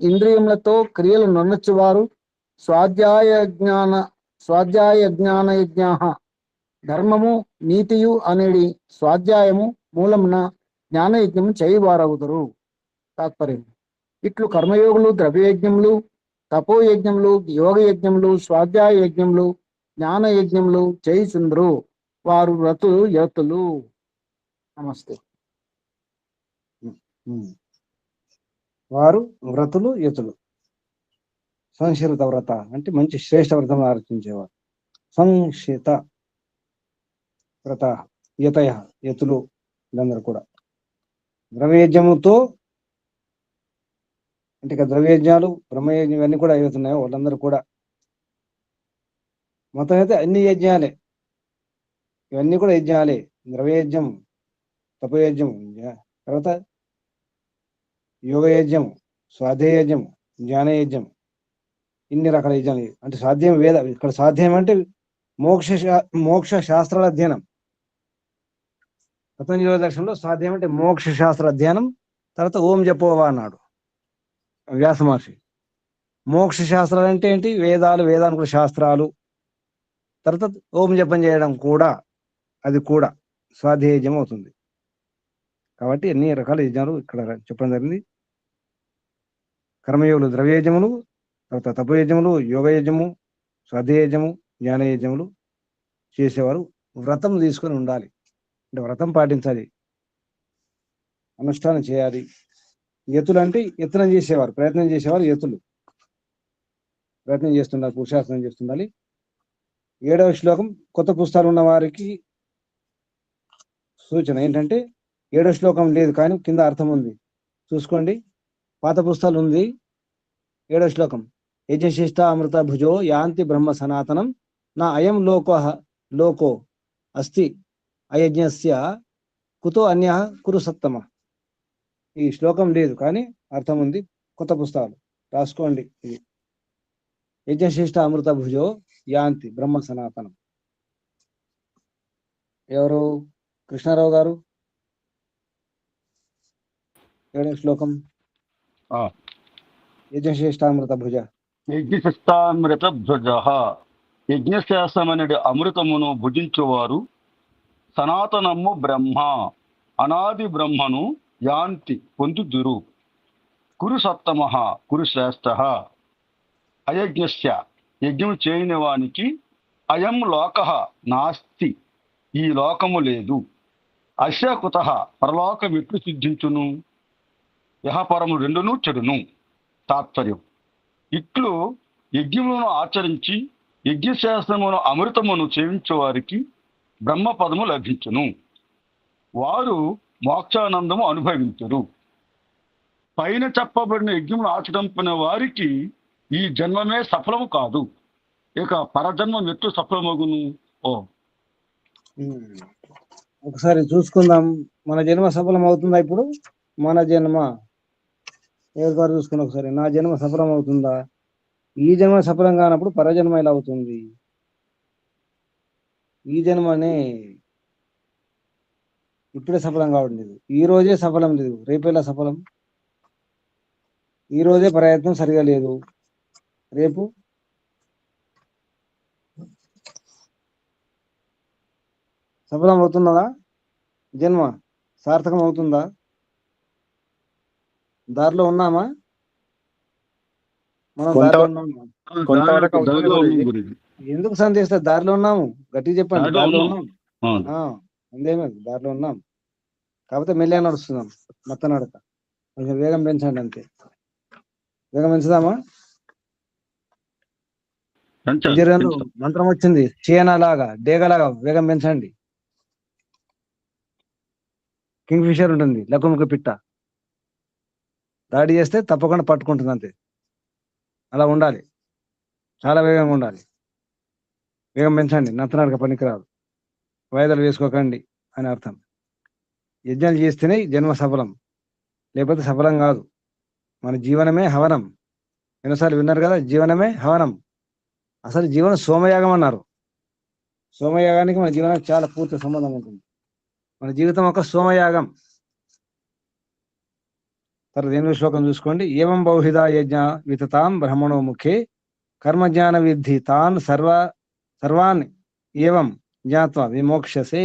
ఇంద్రియములతో క్రియలు నొనర్చువారు స్వాధ్యాయ జ్ఞాన ధర్మము నీతియు అనేది స్వాధ్యాయము మూలమున జ్ఞానయజ్ఞము చేయువారవుదురు. తాత్పర్యం: ఇట్లు కర్మయోగులు ద్రవ్యయజ్ఞములు, తపోయజ్ఞములు, యోగయజ్ఞములు, స్వాధ్యాయ యజ్ఞములు, జ్ఞానయజ్ఞములు చేయుచుందురు. వారు వ్రతులు యతులు. నమస్తే. వారు వ్రతులు యతులు. సంశిత వ్రత అంటే మంచి శ్రేష్ఠ వ్రతం ఆలోచించేవారు. సంశిత వ్రత యతయ యతులు వీళ్ళందరూ కూడా ద్రవ్యయజ్ఞముతో అంటే ఇక ద్రవ్యయజ్ఞాలు బ్రహ్మయజ్ఞం ఇవన్నీ కూడా అవుతున్నాయో వాళ్ళందరూ కూడా మొత్తం అయితే అన్ని యజ్ఞాలే, ఇవన్నీ కూడా యజ్ఞాలే. ద్రవ్యయజ్ఞం, తపయజ్ఞం, తర్వాత యోగయజ్ఞం, స్వాధ్యాయజ్ఞం, జ్ఞానయజ్ఞం, ఇన్ని రకాల యజ్ఞాలు. అంటే సాధ్యం వేద, ఇక్కడ సాధ్యం అంటే మోక్ష శాస్త్రాల అధ్యయనం. పతంజలి దర్శనంలో సాధ్యం అంటే మోక్ష శాస్త్ర అధ్యయనం. తర్వాత ఓం జపోవా అన్నాడు వ్యాస మహర్షి. మోక్ష శాస్త్రాలు అంటే ఏంటి? వేదాలు, వేదానుకుల శాస్త్రాలు. తర్వాత ఓం జపం చేయడం కూడా, అది కూడా స్వాధ్యాయజ్ఞం అవుతుంది. కాబట్టి అన్ని రకాల యజ్ఞాలు ఇక్కడ చెప్పడం జరిగింది. కర్మయోగులు ద్రవ్యయజ్ఞములు, తర్వాత తపోయజ్ఞములు, యోగయజ్ఞము, స్వాధ్యాయజ్ఞము, జ్ఞానయజ్ఞములు చేసేవారు వ్రతం తీసుకొని ఉండాలి. అంటే వ్రతం పాటించాలి, అనుష్ఠానం చేయాలి. యతులు అంటే యత్నం చేసేవారు, ప్రయత్నం చేసేవారు యతులు. ప్రయత్నం చేస్తుండాలి, పురుషార్థం చేస్తుండాలి. 7వ శ్లోకం కొత్త పుస్తకాలు ఉన్న వారికి సూచన ఏంటంటే 7వ శ్లోకం లేదు కానీ కింద అర్థం ఉంది, చూసుకోండి. పాత పుస్తకాలు ఉంది. 7వ శ్లోకం యజ్ఞశిష్ట అమృత భుజో యాంతి బ్రహ్మ సనాతనం నా అయం లోకో అస్తి అయజ్ఞస్య కుతో అన్య కురు సత్తమ. ఈ శ్లోకం లేదు కానీ అర్థం ఉంది. కొత్త పుస్తకాలు రాసుకోండి. ఇది యజ్ఞశిష్ట అమృత భుజో యాంతి బ్రహ్మ సనాతనం. ఎవరు? కృష్ణారావు గారు. 7వ శ్లోకం యజ్ఞశిష్టామృత భుజ. యజ్ఞశిష్టామృత భుజ యజ్ఞశాస్త్రమనడి అమృతమును భుజించువారు సనాతనము బ్రహ్మ అనాది బ్రహ్మను యాంతి పొందుదురు. కురు సత్తమ కురు శ్రేష్ఠ అయజ్ఞస్య యజ్ఞము చేయని వానికి అయం లోక నాస్తి ఈ లోకము లేదు. అస్య కుత పరలోకం ఎట్లు సిద్ధించును? యహపరము రెండును చెడును. తాత్పర్యం: ఇట్లు యజ్ఞములను ఆచరించి యజ్ఞశాస్త్రమును అమృతమును సేవించే వారికి బ్రహ్మపదము లభించును. వారు మోక్షానందము అనుభవించరు. పైన చెప్పబడిన యజ్ఞమును ఆచరించిన వారికి ఈ జన్మమే సఫలము కాదు, ఇక పరజన్మం ఎట్లు సఫలమగును? ఒకసారి చూసుకుందాం, మన జన్మ సఫలం అవుతుందా? ఇప్పుడు మన జన్మ ఎవరికారు చూసుకుని ఒకసారి, నా జన్మ సఫలం అవుతుందా? ఈ జన్మ సఫలం కానప్పుడు పరజన్మ ఎలా అవుతుంది? ఈ జన్మనే ఇప్పుడే సఫలం కావడం లేదు, ఈ రోజే సఫలం లేదు, రేపేలా సఫలం? ఈ రోజే ప్రయత్నం సరిగా లేదు, రేపు సఫలం అవుతుందా? జన్మ సార్థకం అవుతుందా? దారిలో ఉన్నామా? మనం దారిలో ఉన్నామా? ఎందుకు సందేశం? దారిలో ఉన్నాము, గట్టిగా చెప్పండి. దారిలో ఉన్నాం, అందేమది దారిలో ఉన్నాం. కాకపోతే మెల్లగా నడుస్తున్నాం, మొత్త నడక. కొంచెం వేగం పెంచండి అంతే. వేగం పెంచుదామా? మంత్రం వచ్చింది, చేయనలాగా డేగలాగా వేగం పెంచండి. కింగ్ ఫిషర్ ఉంటుంది, లకుముఖ పిట్ట. దాడి చేస్తే తప్పకుండా పట్టుకుంటుంది అంతే. అలా ఉండాలి, చాలా వేగంగా ఉండాలి. వేగం పెంచండి, నత్తనాడక పనికిరాదు. వాయిదాలు వేసుకోకండి అని అర్థం. యజ్ఞాలు చేస్తేనే జన్మ సఫలం, లేకపోతే సఫలం కాదు. మన జీవనమే హవనం. ఎన్నోసార్లు విన్నారు కదా, జీవనమే హవనం. అసలు జీవనం సోమయాగం అన్నారు. సోమయాగానికి మన జీవనానికి చాలా పూర్తి సంబంధం ఉంటుంది. మన జీవితం ఒక సోమయాగం. తర్వాత 8వ శ్లోకం చూసుకోండి. ఏవం బౌహిదా యజ్ఞ వితతాం బ్రహ్మణో ముఖే కర్మజ్ఞాన విద్ధి తాన్ సర్వాన్ ఏవం జ్ఞాత్వా విమోక్ష్యసే.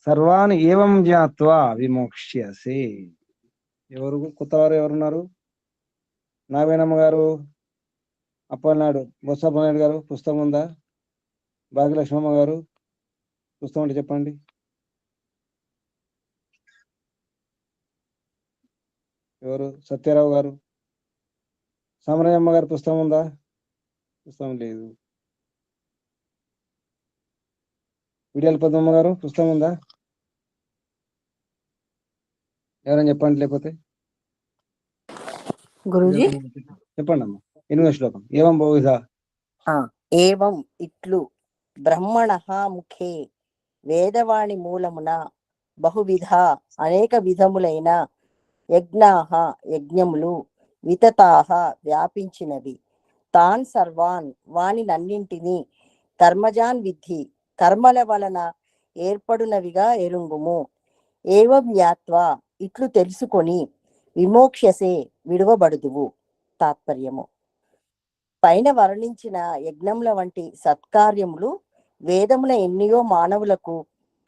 సర్వాన్ ఏవం జ్ఞాత్వా విమోక్ష్యసే. ఎవరు కొత్తవారు ఎవరున్నారు? నావేనమ్మ గారు, అప్పలనాడు, బొత్సప్పనాయుడు గారు పుస్తకం ఉందా? భాగ్యలక్ష్మమ్మ గారు పుస్తకం అంటే చెప్పండి. ఎవరు? సత్యారావు గారు, సామరయ్యమ్మ గారు పుస్తకం ఉందా? పుస్తకం లేదు. విడియాల పద్మమ్మ గారు పుస్తకం ఉందా? ఎవరైనా చెప్పండి, లేకపోతే గురుజీ చెప్పండి అమ్మా. 8వ శ్లోకం. ఏవం బహుధ. ఏవం ఇట్లు బ్రహ్మణ ముఖే వేదవాణి మూలమున బహువిధ అనేక విధములైన యజ్ఞాహ యజ్ఞములు వితతాహ వ్యాపించినవి. తాన్ సర్వాన్ వానినన్నింటినీ కర్మజాన్ విద్ధి కర్మల వలన ఏర్పడునవిగా ఎరుంగుము. ఏవం జ్ఞాత్వా ఇట్లు తెలుసుకొని విమోక్షసే విడువబడుదువు. తాత్పర్యము: పైన వర్ణించిన యజ్ఞముల వంటి సత్కార్యములు వేదముల ఎన్నియో మానవులకు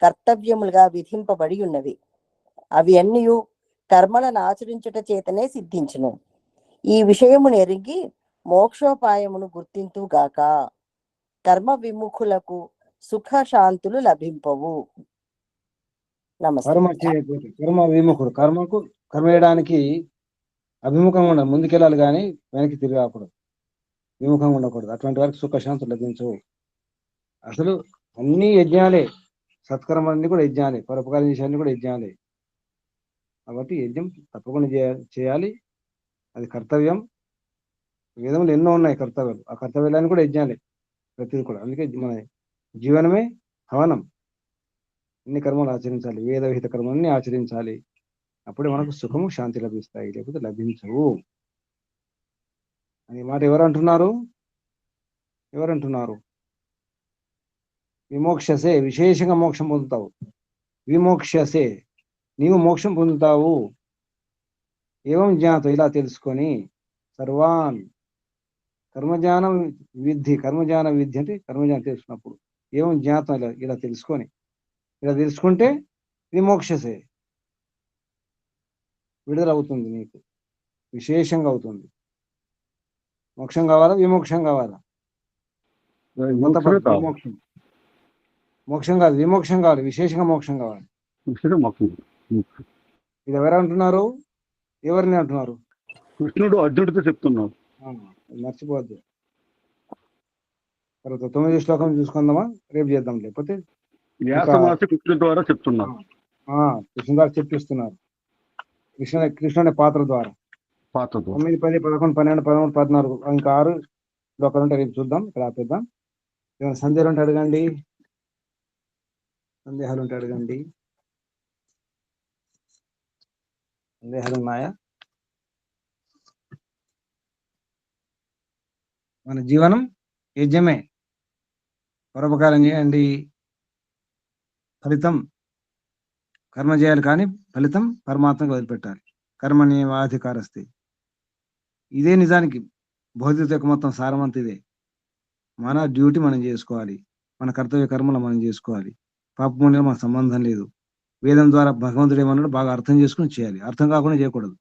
కర్తవ్యములుగా విధింపబడి ఉన్నవి. అవి ఎన్నియు కర్మలను ఆచరించుట చేతనే సిద్ధించును. ఈ విషయమును ఎరిగి మోక్షోపాయమును గుర్తింతుగాక. కర్మ విముఖులకు సుఖ శాంతులు లభింపవు. నమస్తే. కర్మ విముఖుడు. కర్మ చేయడానికి అభిముఖంగా ఉండాలి, ముందుకెళ్ళాలి కానీ వెనక్కి తిరిగి రాకూడదు, విముఖంగా ఉండకూడదు. అటువంటి వారికి సుఖశాంతులు లభించవు. అసలు అన్ని యజ్ఞాలే, సత్కర్మలన్నీ కూడా యజ్ఞాలే, పరోపకారం చేసేవన్నీ కూడా యజ్ఞాలే. కాబట్టి యజ్ఞం తప్పకుండా చేయాలి, అది కర్తవ్యం. వేదములు ఎన్నో ఉన్నాయి కర్తవ్యాలు, ఆ కర్తవ్యాలన్నీ కూడా యజ్ఞాలే ప్రతిది కూడా. అందుకే మన జీవనమే హవనం. అన్ని కర్మలు ఆచరించాలి, వేదవిహిత కర్మలన్నీ ఆచరించాలి. అప్పుడే మనకు సుఖము శాంతి లభిస్తాయి, లేకపోతే లభించవు అని మాట ఎవరంటున్నారు? విమోక్షసే, విశేషంగా మోక్షం పొందుతావు. విమోక్షసే, నీవు మోక్షం పొందుతావు. ఏవం జ్ఞాత, ఇలా తెలుసుకొని. సర్వాన్ కర్మజ్ఞానం విద్ధి. కర్మజ్ఞాన విద్ధి అంటే కర్మజ్ఞానం తెలుసుకున్నప్పుడు. ఏవం జ్ఞాతం, ఇలా తెలుసుకొని, ఇలా తెలుసుకుంటే విమోక్షసే, విడుదల అవుతుంది, నీకు విశేషంగా అవుతుంది. మోక్షం కావాలా, విమోక్షం కావాలా? మోక్షం మోక్షం కాదు, విమోక్షం కావాలి, విశేషంగా మోక్షం కావాలి. ఇది ఎవరు అంటున్నారు? ఎవరిని అంటున్నారు? కృష్ణుడు అర్జునుడితో చెప్తున్నాడు. మర్చిపోవద్దు. తర్వాత 9వ శ్లోకం చూసుకుందామా, రేపు చేద్దాం. లేకపోతే కృష్ణుడి ద్వారా చెప్తున్నారు, కృష్ణ ద్వారా చెప్పిస్తున్నారు. కృష్ణుని పాత్ర ద్వారా 9, 10, 11, 12, 13, 14 ఇంకా 6 శ్లోకాలు ఉంటే రేపు చూద్దాం. ఇక్కడ ఆపేద్దాం. ఏమైనా సందేహాలు ఉంటే అడగండి, సందేహాలు ఉన్నాయా? మన జీవనం యజ్ఞమే. పరోపకారం చేయండి, ఫలితం కర్మ చేయాలి, కానీ ఫలితం పరమాత్మకు వదిలిపెట్టాలి. కర్మణ్యేవాధికారస్తే. ఇదే నిజానికి భౌతిక యొక్క మొత్తం సారమంత ఇదే. మన డ్యూటీ మనం చేసుకోవాలి, మన కర్తవ్య కర్మలు మనం చేసుకోవాలి. పాపపుణ్యం మనకు సంబంధం లేదు. వేదం ద్వారా భగవంతుడు ఏమన్నాడు బాగా అర్థం చేసుకుని చేయాలి, అర్థం కాకుండా చేయకూడదు.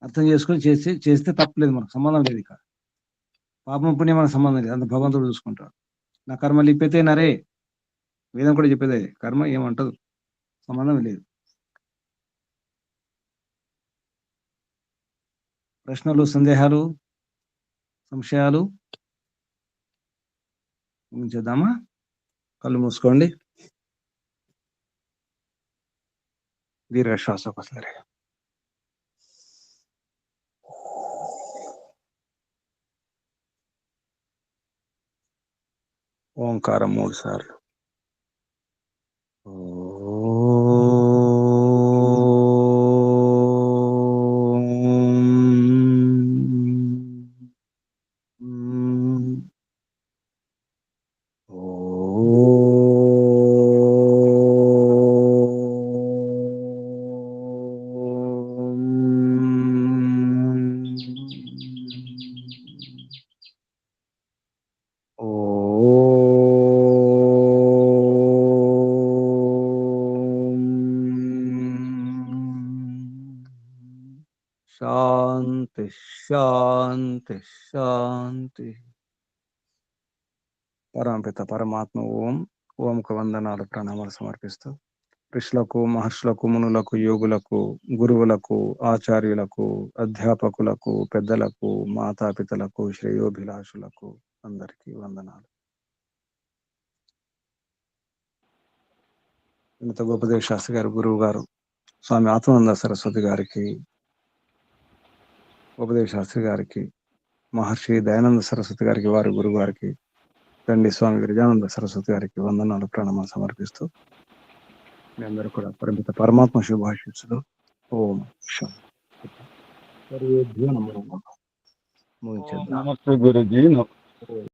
అర్థం చేసుకుని చేస్తే తప్పలేదు, మనకు సంబంధం లేదు. ఇక పాపం పుణ్యం మనకు సంబంధం లేదు, అంత భగవంతుడు చూసుకుంటాడు. నా కర్మ లిప్పితే నరే, వేదం కూడా చెప్పేదే. కర్మ ఏమంటదు, సంబంధం లేదు. ప్రశ్నలు, సందేహాలు, సంశయాలు చేద్దామా? కళ్ళు మూసుకోండి. దీర్ఘ శ్వాస ఒకసారి. ఓంకారం 3 సార్లు. శాంతి శాంతి శాంతి. పరమపిత పరమాత్మ ఓంకు వందనాలు ప్రణామాలు సమర్పిస్తూ ఋషులకు మహర్షులకు మునులకు యోగులకు గురువులకు ఆచార్యులకు అధ్యాపకులకు పెద్దలకు మాతాపితలకు శ్రేయోభిలాషులకు అందరికీ వందనాలు. ఇంత గోపదేవ్ శాస్త్రి గారు గురువు గారు స్వామి ఆత్మానంద సరస్వతి గారికి, గోపదేవ్ శాస్త్రి గారికి, మహర్షి దయానంద సరస్వతి గారికి, వారి గురువు గారికి, తండ్రి స్వామి గిరిజానంద సరస్వతి గారికి వందనాలు ప్రణామాలు సమర్పిస్తూ మీ అందరూ కూడా పరిమిత పరమాత్మ శుభాశిస్సులు. ఓం శాంతి. ముగించేద్దాం. నమస్తే గురుజీ.